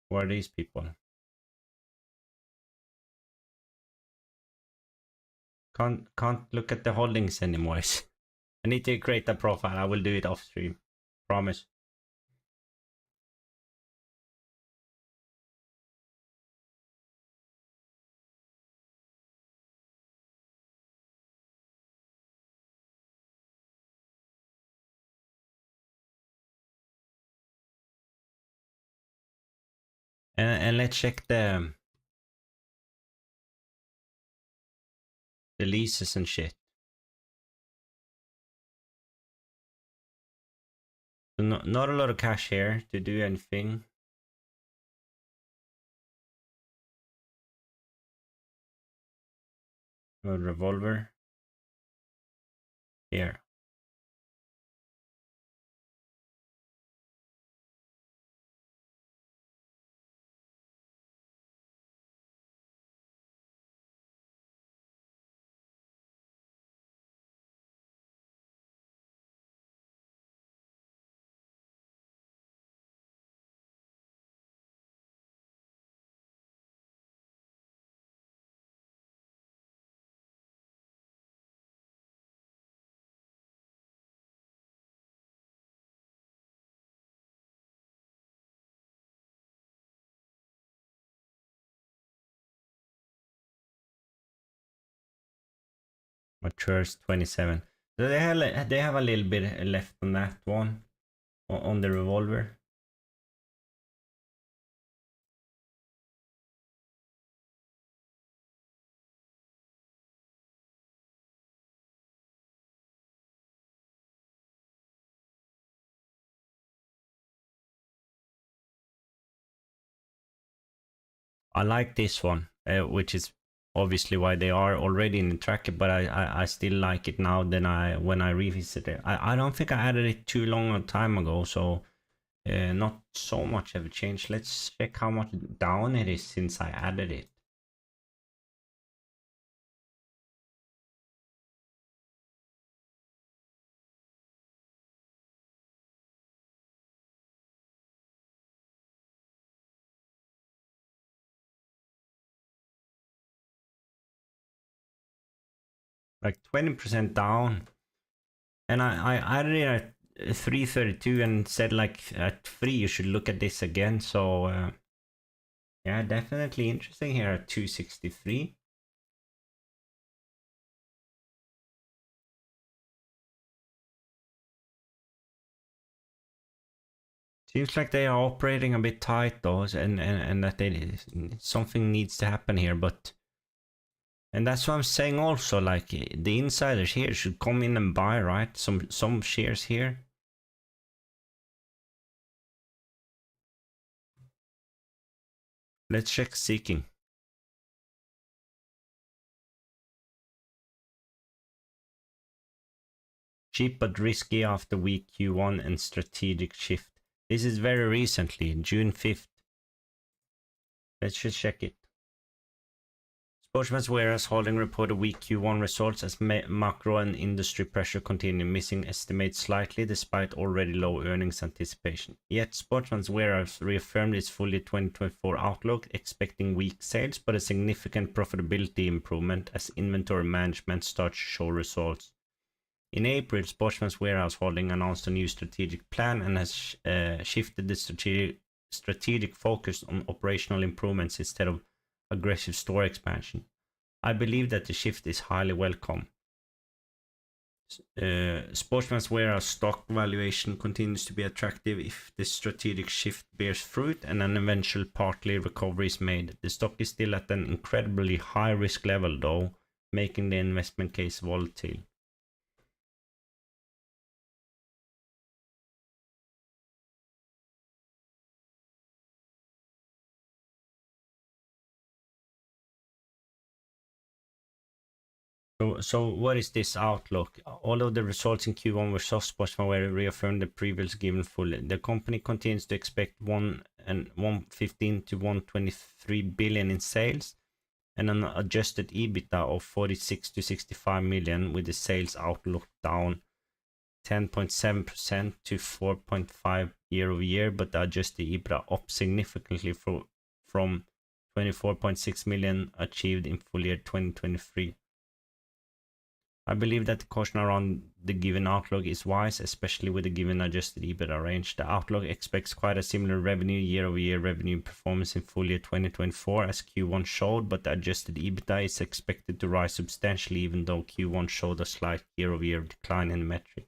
Who are these people? Can't look at the holdings anymore. I need to create a profile. I will do it off stream. Promise. And let's check the leases and shit. So not a lot of cash here to do anything. A revolver here. Matures 27. So they have a little bit left on that one, on the revolver. I like this one, which is obviously why they are already in the tracker, but I still like it now than when I revisit it. I don't think I added it too long a time ago, so not so much have changed. Let's check how much down it is since I added it. Like 20% down, and I added it at 332 and said, like, at 3 you should look at this again. So yeah, definitely interesting here at 263. Seems like they are operating a bit tight though, and that something needs to happen here, but and that's what I'm saying also, like the insiders here should come in and buy, right? Some shares here. Let's check seeking. Cheap but risky after weak Q1 and strategic shift. This is very recently, June 5th. Let's just check it. Sportsman's Warehouse Holding reported weak Q1 results as macro and industry pressure continue, missing estimates slightly despite already low earnings anticipation. Yet Sportsman's Warehouse reaffirmed its full year 2024 outlook, expecting weak sales but a significant profitability improvement as inventory management starts to show results. In April, Sportsman's Warehouse Holding announced a new strategic plan and has shifted the strategic focus on operational improvements instead of aggressive store expansion. I believe that the shift is highly welcome. Sportsman's Warehouse stock valuation continues to be attractive if the strategic shift bears fruit and an eventual partly recovery is made. The stock is still at an incredibly high risk level though, making the investment case volatile. So what is this outlook? All of the results in Q1 were soft. Sportsman were reaffirmed the previous given fully. The company continues to expect 115 to 123 billion in sales and an adjusted EBITDA of 46 to 65 million, with the sales outlook down 10.7% to 4.5 year over year, but the adjusted EBITDA up significantly from 24.6 million achieved in full year 2023. I believe that the caution around the given outlook is wise, especially with the given adjusted EBITDA range. The outlook expects quite a similar revenue year-over-year revenue performance in full year 2024 as Q1 showed, but the adjusted EBITDA is expected to rise substantially even though Q1 showed a slight year-over-year decline in the metric.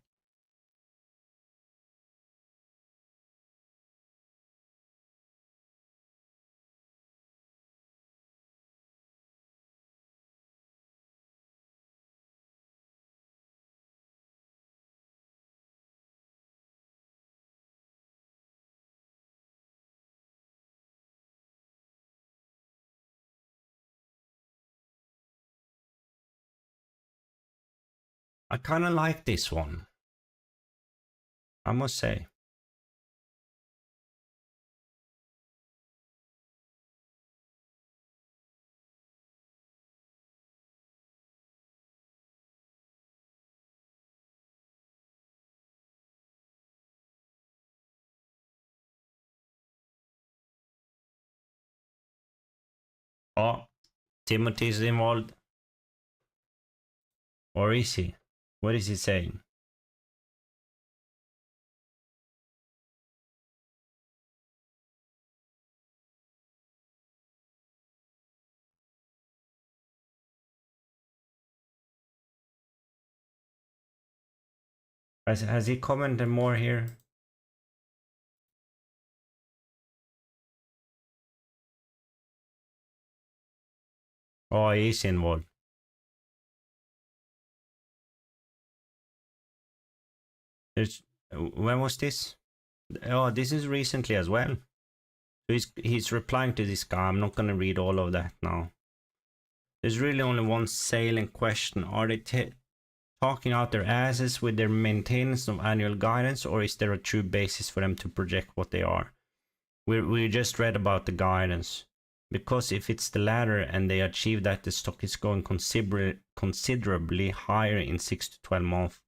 I kind of like this one, I must say. Oh, Timothy is involved. Or is he? What is he saying? Has he commented more here? Oh, he is involved. When was this? Oh, this is recently as well. So he's replying to this guy. I'm not gonna read all of that now. There's really only one sale in question. Are they talking out their asses with their maintenance of annual guidance, or is there a true basis for them to project what they are? We just read about the guidance. Because if it's the latter and they achieve that, the stock is going considerably higher in 6 to 12 months.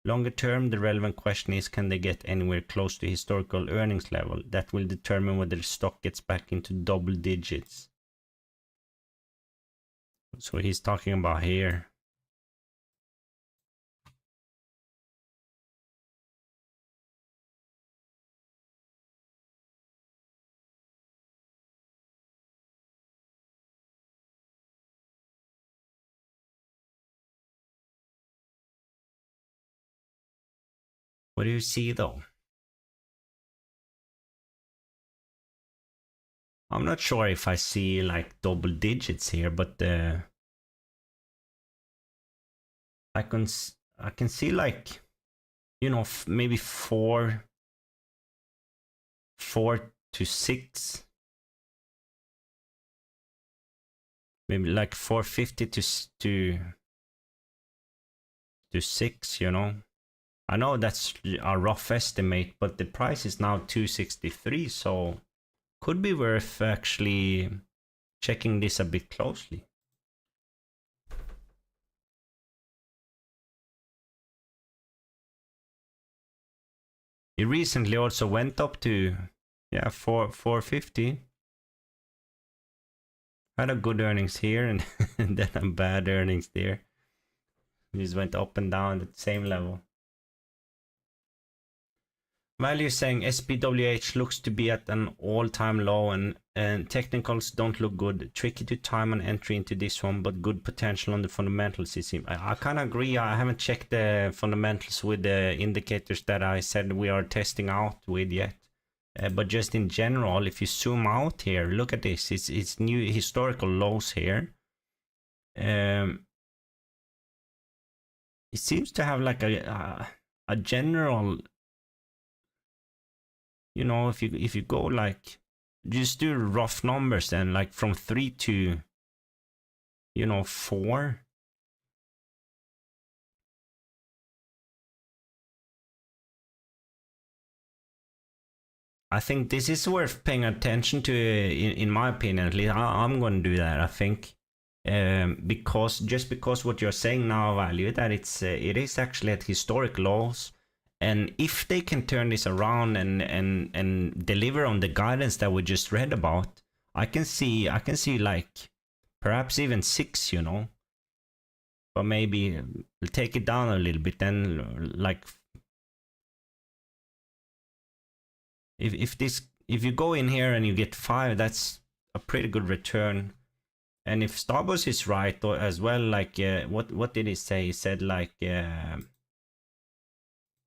Longer term, the relevant question is, can they get anywhere close to historical earnings level? That will determine whether the stock gets back into double digits. So he's talking about here. What do you see though? I'm not sure if I see like double digits here, but I can see like, you know, maybe 4 to 6, maybe like 450 to 6, you know. I know that's a rough estimate, but the price is now 263, so could be worth actually checking this a bit closely. It recently also went up to 450. Had a good earnings here and, and then a bad earnings there. It just went up and down at the same level. Value saying SPWH looks to be at an all-time low and technicals don't look good. Tricky to time an entry into this one, but good potential on the fundamentals. It seems. I kind of agree. I haven't checked the fundamentals with the indicators that I said we are testing out with yet. But just in general, if you zoom out here, look at this. It's new historical lows here. It seems to have like a general. You know, if you go like, just do rough numbers then, like from 3 to, you know, 4. I think this is worth paying attention to, in my opinion, at least. I'm going to do that, I think. Because what you're saying now, Value, that it is actually at historic lows. And if they can turn this around and deliver on the guidance that we just read about, I can see like perhaps even 6, you know. But maybe take it down a little bit, then like if you go in here and you get 5, that's a pretty good return. And if Starbucks is right as well, like what did he say? He said like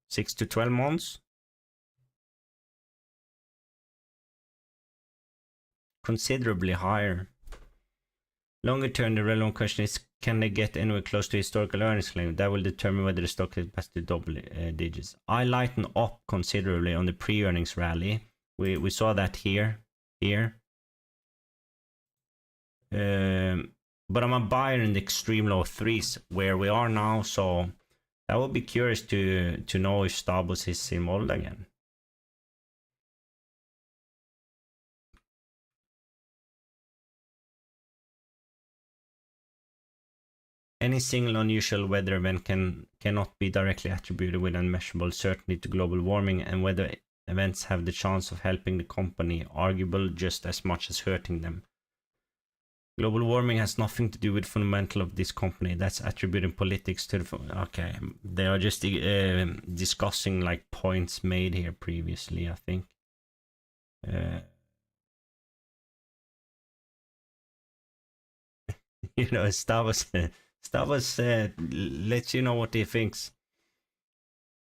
6 to 12 months. Considerably higher. Longer term, the relevant question is, can they get anywhere close to historical earnings claim? That will determine whether the stock is past to double digits. I lightened up considerably on the pre-earnings rally. We saw that here. But I'm a buyer in the extreme low 3s where we are now, so I will be curious to know if Starbucks is involved again. Any single unusual weather event cannot be directly attributed with unmeasurable certainty to global warming, and weather events have the chance of helping the company, arguable just as much as hurting them. Global warming has nothing to do with fundamental of this company. That's attributing politics to the... Okay, they are just discussing like points made here previously, I think. You know, Starbucks lets you know what he thinks.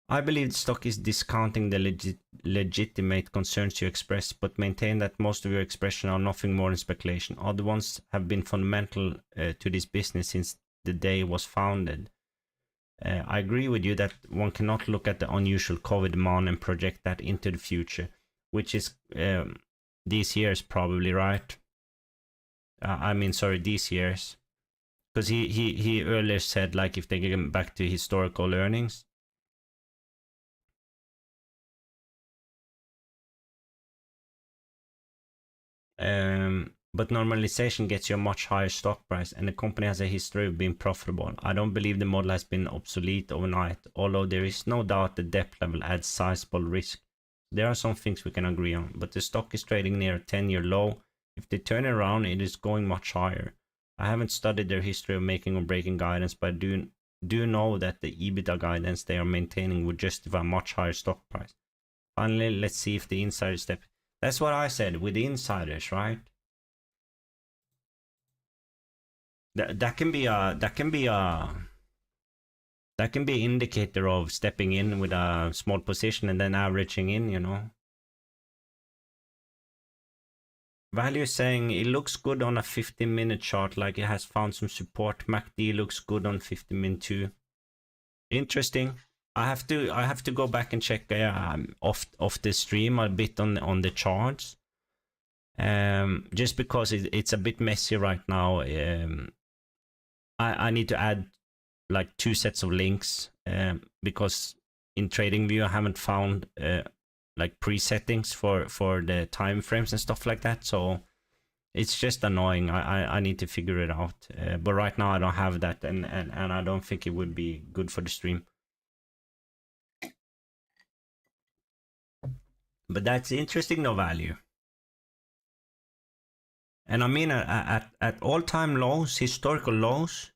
I believe the stock is discounting the legitimate concerns you express, but maintain that most of your expression are nothing more than speculation. Other ones have been fundamental to this business since the day it was founded. I agree with you that one cannot look at the unusual COVID demand and project that into the future, which is these years probably, right? These years. Because he earlier said like if they get back to historical earnings. But normalization gets you a much higher stock price, and the company has a history of being profitable. I don't believe the model has been obsolete overnight, although there is no doubt the debt level adds sizable risk. There are some things we can agree on, but the stock is trading near a 10-year low. If they turn around, it is going much higher. I haven't studied their history of making or breaking guidance, but I do know that the EBITDA guidance they are maintaining would justify a much higher stock price. Finally, let's see if the insider step... That's what I said with the insiders, right? That can be an indicator of stepping in with a small position and then averaging in, you know. Value saying it looks good on a 15-minute chart, like it has found some support. MACD looks good on 15-minute too. Interesting. I have to go back and check off the stream a bit on the charts. Just because it's a bit messy right now. I need to add like 2 sets of links because in TradingView I haven't found like presettings for the time frames and stuff like that. So it's just annoying. I need to figure it out. But right now I don't have that, and I don't think it would be good for the stream. But that's interesting, no value. And I mean, at all-time lows, historical lows,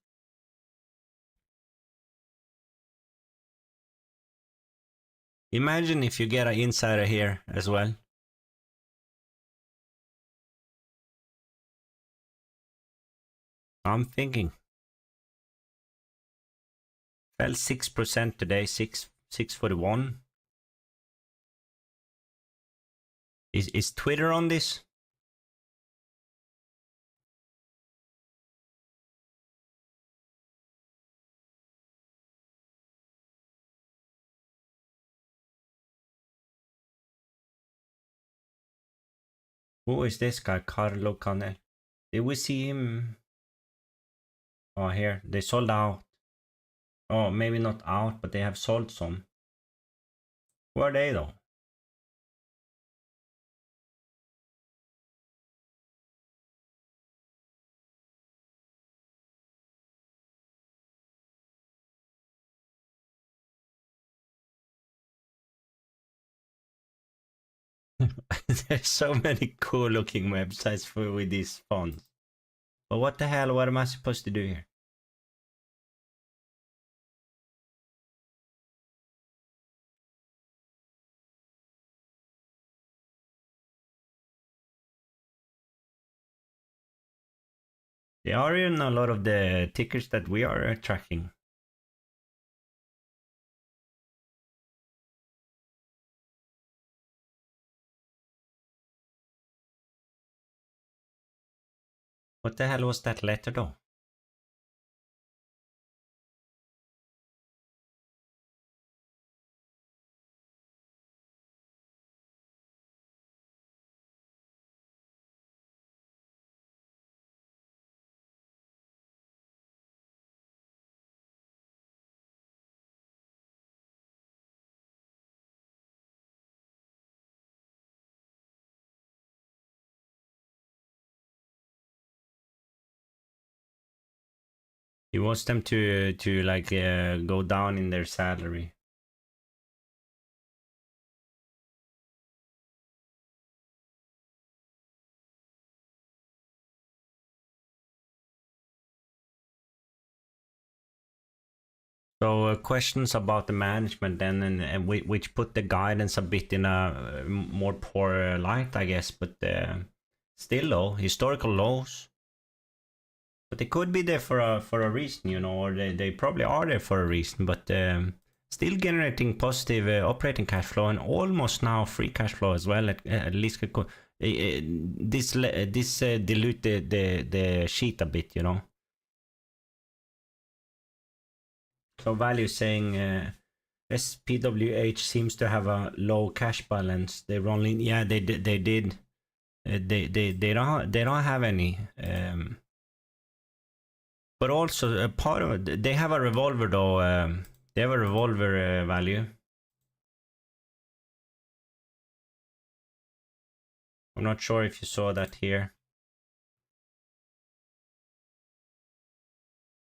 imagine if you get an insider here as well. I'm thinking. Fell 6% today, 641. Is Twitter on this? Who is this guy? Carlo Canel. Did we see him? Oh, here. They sold out. Oh, maybe not out, but they have sold some. Who are they though? There's so many cool looking websites with these fonts. But what the hell? What am I supposed to do here? They are in a lot of the tickers that we are tracking. What the hell was that letter though? He wants them to like go down in their salary. So questions about the management then, and which put the guidance a bit in a more poor light, I guess. But still low, historical lows. But they could be there for a reason, you know, or they probably are there for a reason. But still generating positive operating cash flow and almost now free cash flow as well. At least this dilute the sheet a bit, you know. So value saying SPWH seems to have a low cash balance. They're only they did. They don't have any. But also a part of it, they have a revolver though. They have a revolver value. I'm not sure if you saw that here.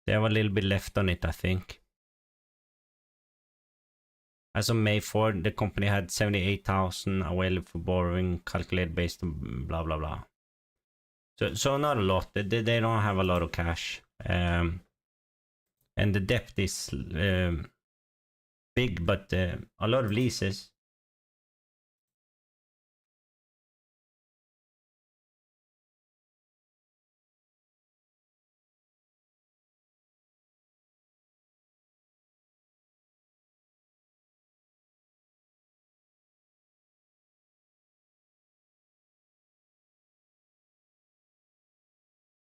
They have a little bit left on it, I think. As of May 4, the company had 78,000 available for borrowing, calculated based on blah blah blah. So not a lot. They don't have a lot of cash. And the debt is big, but a lot of leases.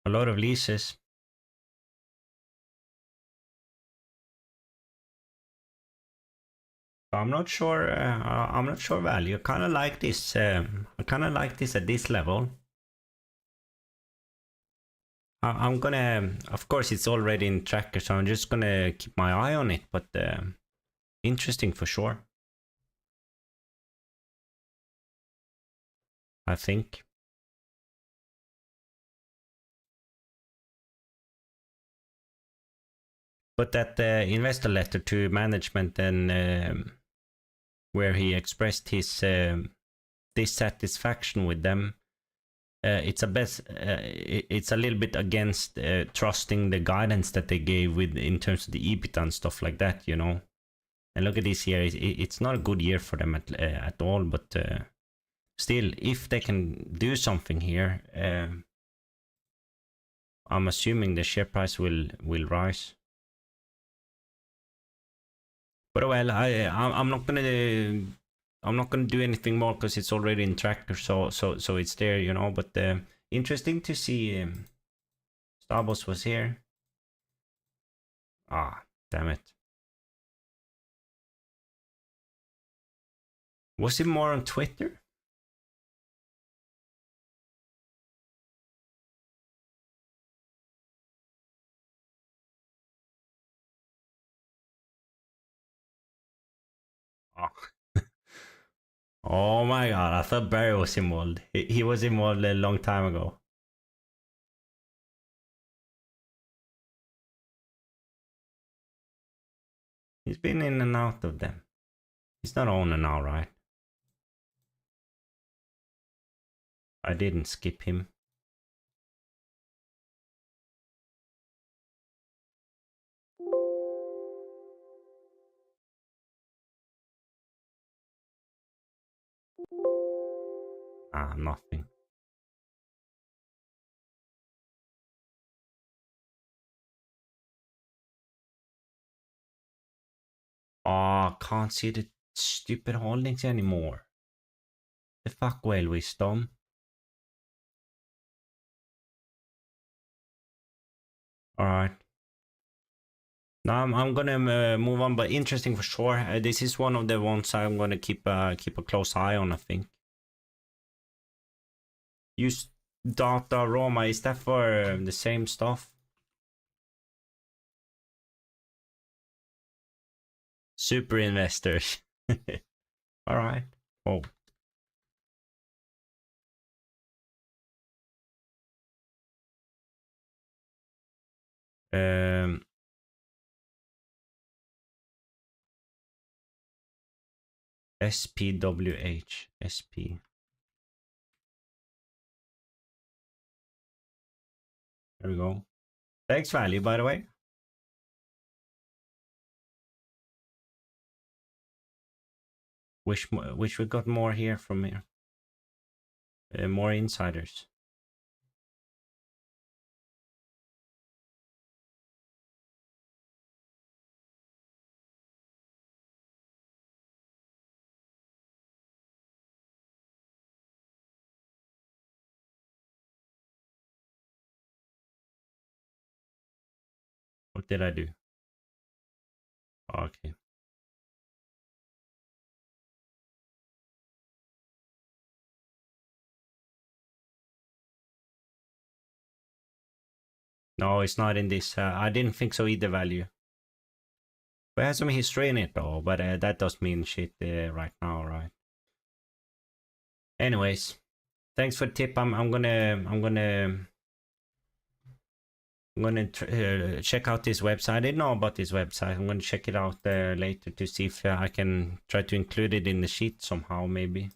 A lot of leases. I'm not sure. I'm not sure value. I kind of like this. I kind of like this at this level. I'm gonna. Of course, it's already in tracker, so I'm just gonna keep my eye on it. But interesting for sure. I think. But that investor letter to management and where he expressed his dissatisfaction with them, it's a little bit against trusting the guidance that they gave with in terms of the EBITDA and stuff like that, you know. And look at this year; it's not a good year for them at all. But still, if they can do something here, I'm assuming the share price will rise. But well, I'm not gonna do anything more because it's already in tracker, so it's there, you know. But interesting to see Starbucks was here. Ah, damn it. Was it more on Twitter? Oh. Oh my god, I thought Barry was involved. He was involved a long time ago. He's been in and out of them. He's not owner now, right? I didn't skip him. Ah, nothing. Oh, can't see the stupid holdings anymore. The fuck well, wisdom. Alright. Now I'm gonna move on, but interesting for sure. This is one of the ones I'm gonna keep a close eye on, I think. Use data Roma, is that for the same stuff? Super investors. Alright. Oh. SPWH. SP. There we go. Thanks value, by the way. Wish we got more here from here. More insiders. What did I do? Okay. No, it's not in this. I didn't think so either, value. We have some history in it though, but that does mean shit right now, right? Anyways, thanks for the tip. I'm gonna check out this website. I didn't know about this website. I'm gonna check it out later to see if I can try to include it in the sheet somehow. Maybe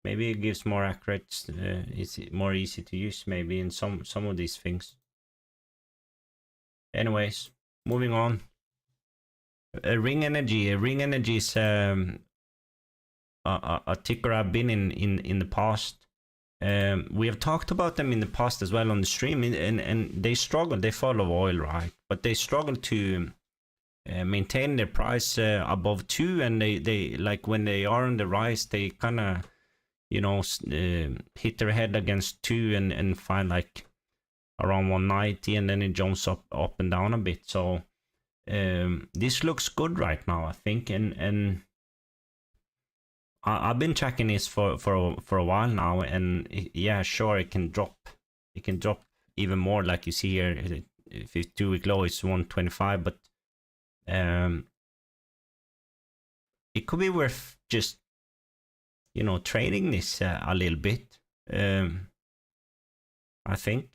it gives more accurate. It's more easy to use. Maybe in some of these things. Anyways, moving on. Ring Energy. Ring Energy is a ticker I've been in the past. We have talked about them in the past as well on the stream, and they struggle. They follow oil, right? But they struggle to maintain their price above 2, and they like when they are on the rise, they kind of, you know, hit their head against 2 and find like around 190, and then it jumps up and down a bit. So this looks good right now, I think, and I've been tracking this for a while now, and yeah, sure, it can drop even more, like you see here. If it's 2-week low, it's 125, but it could be worth just, you know, trading this a little bit. I think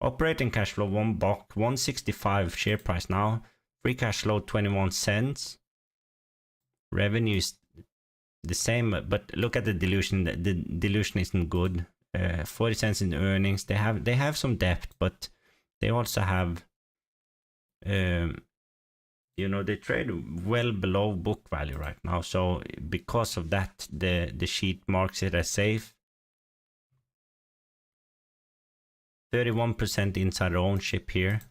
operating cash flow $1, 165 share price now. Free cash flow 21 cents. Revenue is the same, but look at the dilution. The dilution isn't good. 40 cents in earnings. They have some debt, but they also have, you know, they trade well below book value right now. So because of that, the sheet marks it as safe. 31% insider ownership here.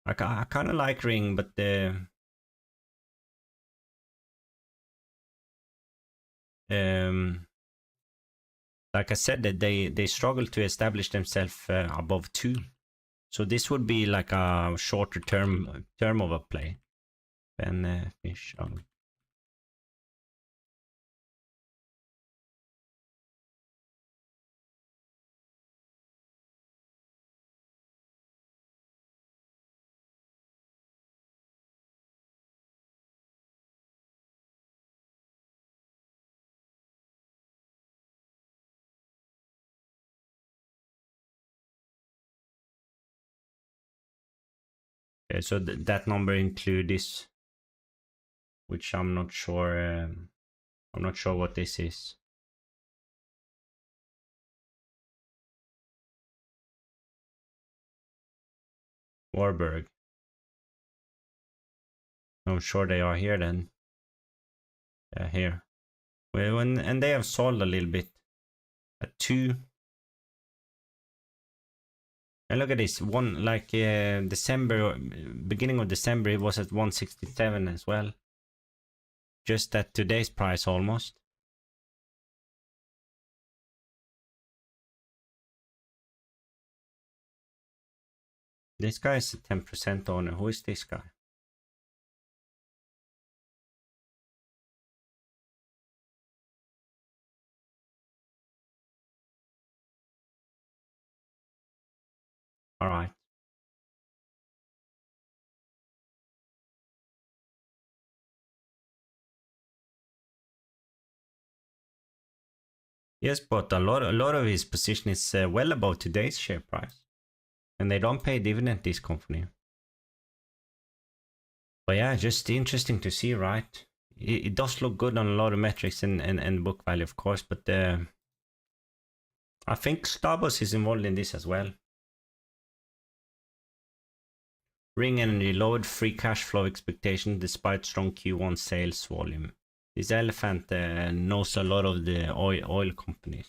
I kind of like Ring, but the like I said, that they struggle to establish themselves above 2. So this would be like a shorter term of a play. Beneficial. Okay, so that number include this, which I'm not sure. I'm not sure what this is. Warburg. I'm sure they are here then. Yeah, here. Well, and they have sold a little bit at 2. And look at this one, like December, beginning of December, it was at 167 as well. Just at today's price almost. This guy is a 10% owner. Who is this guy? All right. Yes, but a lot of his position is well above today's share price, and they don't pay dividend, this company. But yeah, just interesting to see, right? It does look good on a lot of metrics and book value, of course, but I think Starbucks is involved in this as well. Ring Energy lowered free cash flow expectation despite strong Q1 sales volume. This elephant knows a lot of the oil companies.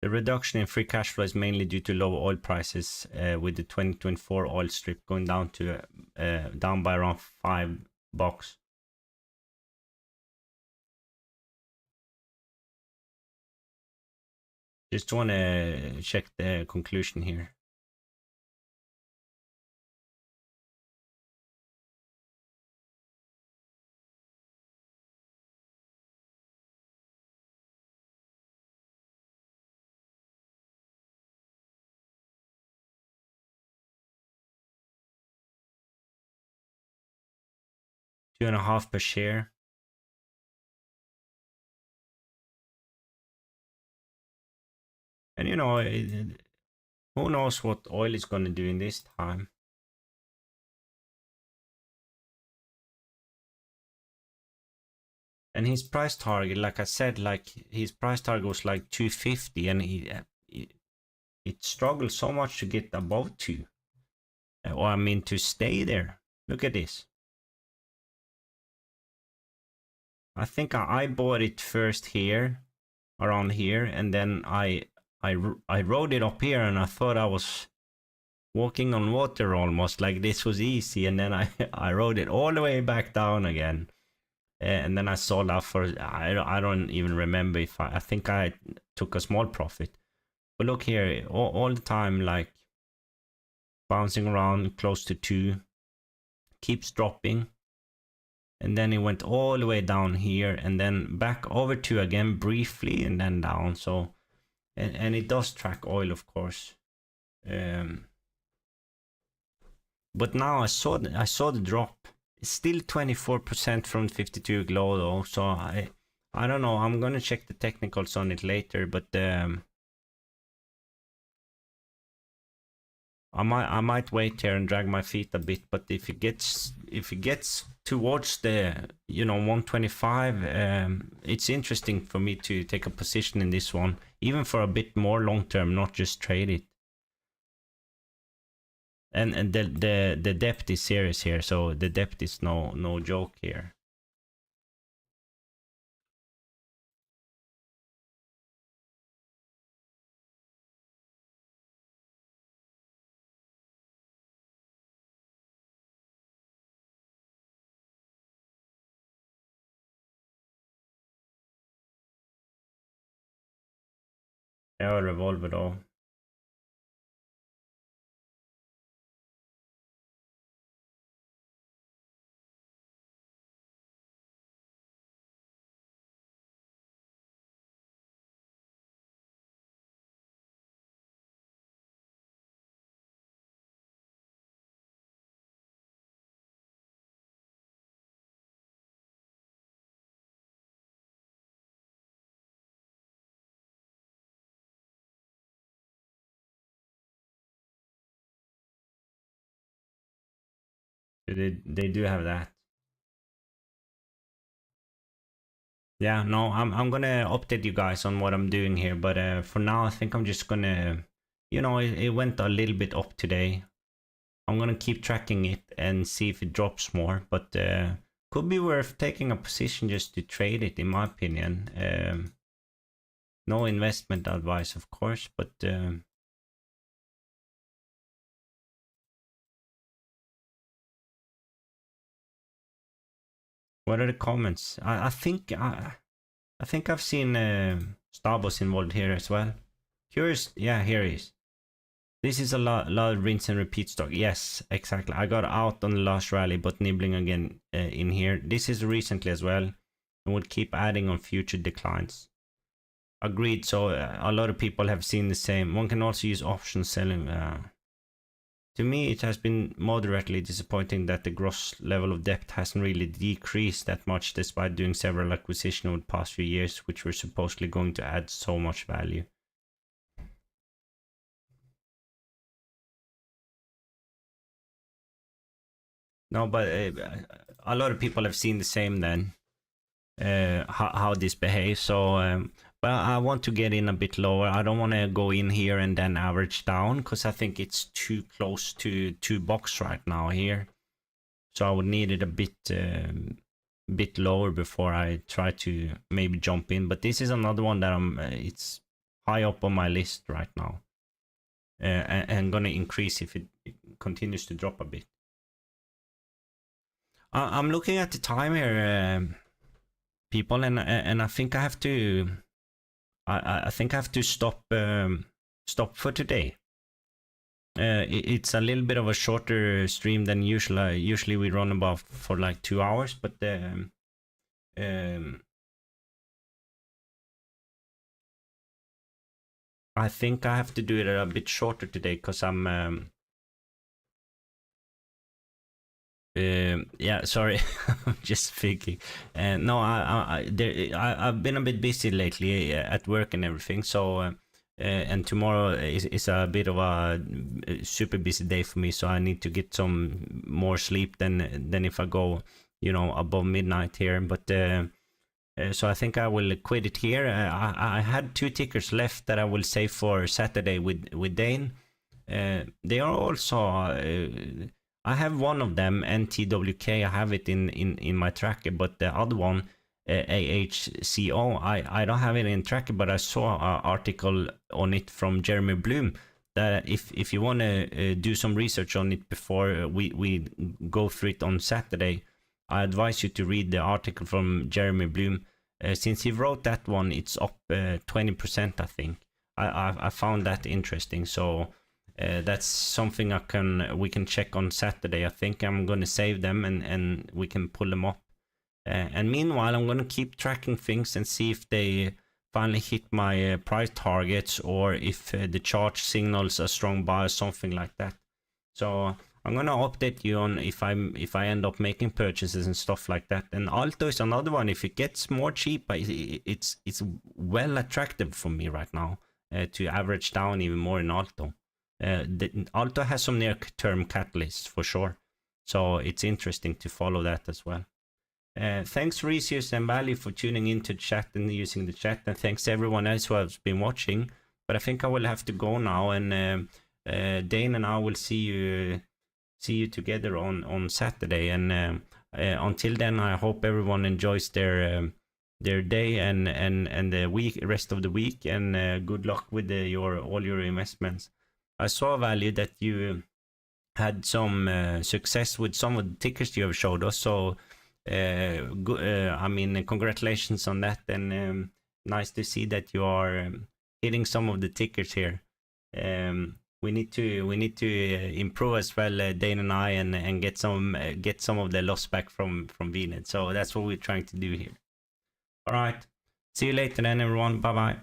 The reduction in free cash flow is mainly due to low oil prices, with the 2024 oil strip going down to down by around $5. Just want to check the conclusion here. $2.50 per share. And you know, who knows what oil is going to do in this time. And his price target, like I said, like his price target was like 250, and it struggled so much to get above 2. Or I mean to stay there. Look at this. I think I bought it first here, around here, and then I rode it up here, and I thought I was walking on water almost, like this was easy, and then I rode it all the way back down again. And then I sold out for, I don't even remember if I think I took a small profit. But look here, all the time, like bouncing around close to 2, keeps dropping. And then it went all the way down here and then back over 2 again briefly and then down. So, and it does track oil, of course. But now I saw the drop. It's still 24% from 52 low though, so I don't know. I'm gonna check the technicals on it later, but I might wait here and drag my feet a bit. But if it gets towards the 125, it's interesting for me to take a position in this one, even for a bit more long term, not just trade it. And the depth is serious here, so the depth is no joke here. Ja, revolver då. They do have that. Yeah, no, I'm gonna update you guys on what I'm doing here, but for now I think I'm just gonna, it went a little bit up today. I'm gonna keep tracking it and see if it drops more, but could be worth taking a position just to trade it, in my opinion. No investment advice, of course, but what are the comments? I think I've seen Starbucks involved here as well. Curious, yeah, here he is. This is a lot of rinse and repeat stock. Yes, exactly. I got out on the last rally, but nibbling again in here. This is recently as well, and would keep adding on future declines. Agreed. So a lot of people have seen the same. One can also use option selling. To me, it has been moderately disappointing that the gross level of debt hasn't really decreased that much, despite doing several acquisitions over the past few years, which were supposedly going to add so much value. No, but a lot of people have seen the same then, how this behaves. So, but I want to get in a bit lower. I don't want to go in here and then average down, because I think it's too close to 2 bucks right now here. So I would need it a bit lower before I try to maybe jump in. But this is another one that it's high up on my list right now, and gonna increase if it continues to drop a bit. I'm looking at the time here, people, and I think I have to. I think I have to stop for today. It's a little bit of a shorter stream than usual. Usually we run about for like 2 hours, but I think I have to do it a bit shorter today, because I'm yeah, sorry. I'm just thinking. No, I've been a bit busy lately at work and everything. So, and tomorrow is a bit of a super busy day for me. So I need to get some more sleep than if I go, above midnight here. But so I think I will quit it here. I had 2 tickers left that I will save for Saturday with Dane. They are also. I have one of them, NTWK. I have it in my tracker, but the other one, AHCO, I don't have it in tracker. But I saw an article on it from Jeremy Bloom that if you want to do some research on it before we go through it on Saturday, I advise you to read the article from Jeremy Bloom. Since he wrote that one, it's up 20%, I think. I found that interesting, so that's something we can check on Saturday. I think I'm gonna save them and we can pull them up. And meanwhile, I'm gonna keep tracking things and see if they finally hit my price targets, or if the chart signals a strong buy or something like that. So I'm gonna update you on if I end up making purchases and stuff like that. And ALTO is another one. If it gets more cheap, it's well attractive for me right now to average down even more in ALTO. ALTO has some near-term catalysts for sure, so it's interesting to follow that as well. Thanks Resius and Bali for tuning into the chat and using the chat, and thanks everyone else who has been watching. But I think I will have to go now, and Dane and I will see you together on Saturday. And until then, I hope everyone enjoys their day and the rest of the week, and good luck with all your investments. I saw, Value, that you had some success with some of the tickers you have showed us, so I mean, congratulations on that, and nice to see that you are hitting some of the tickers here. We need to improve as well, Dane and I, and get some of the loss back from VNet. So that's what we're trying to do here. All right, see you later then, everyone. Bye bye.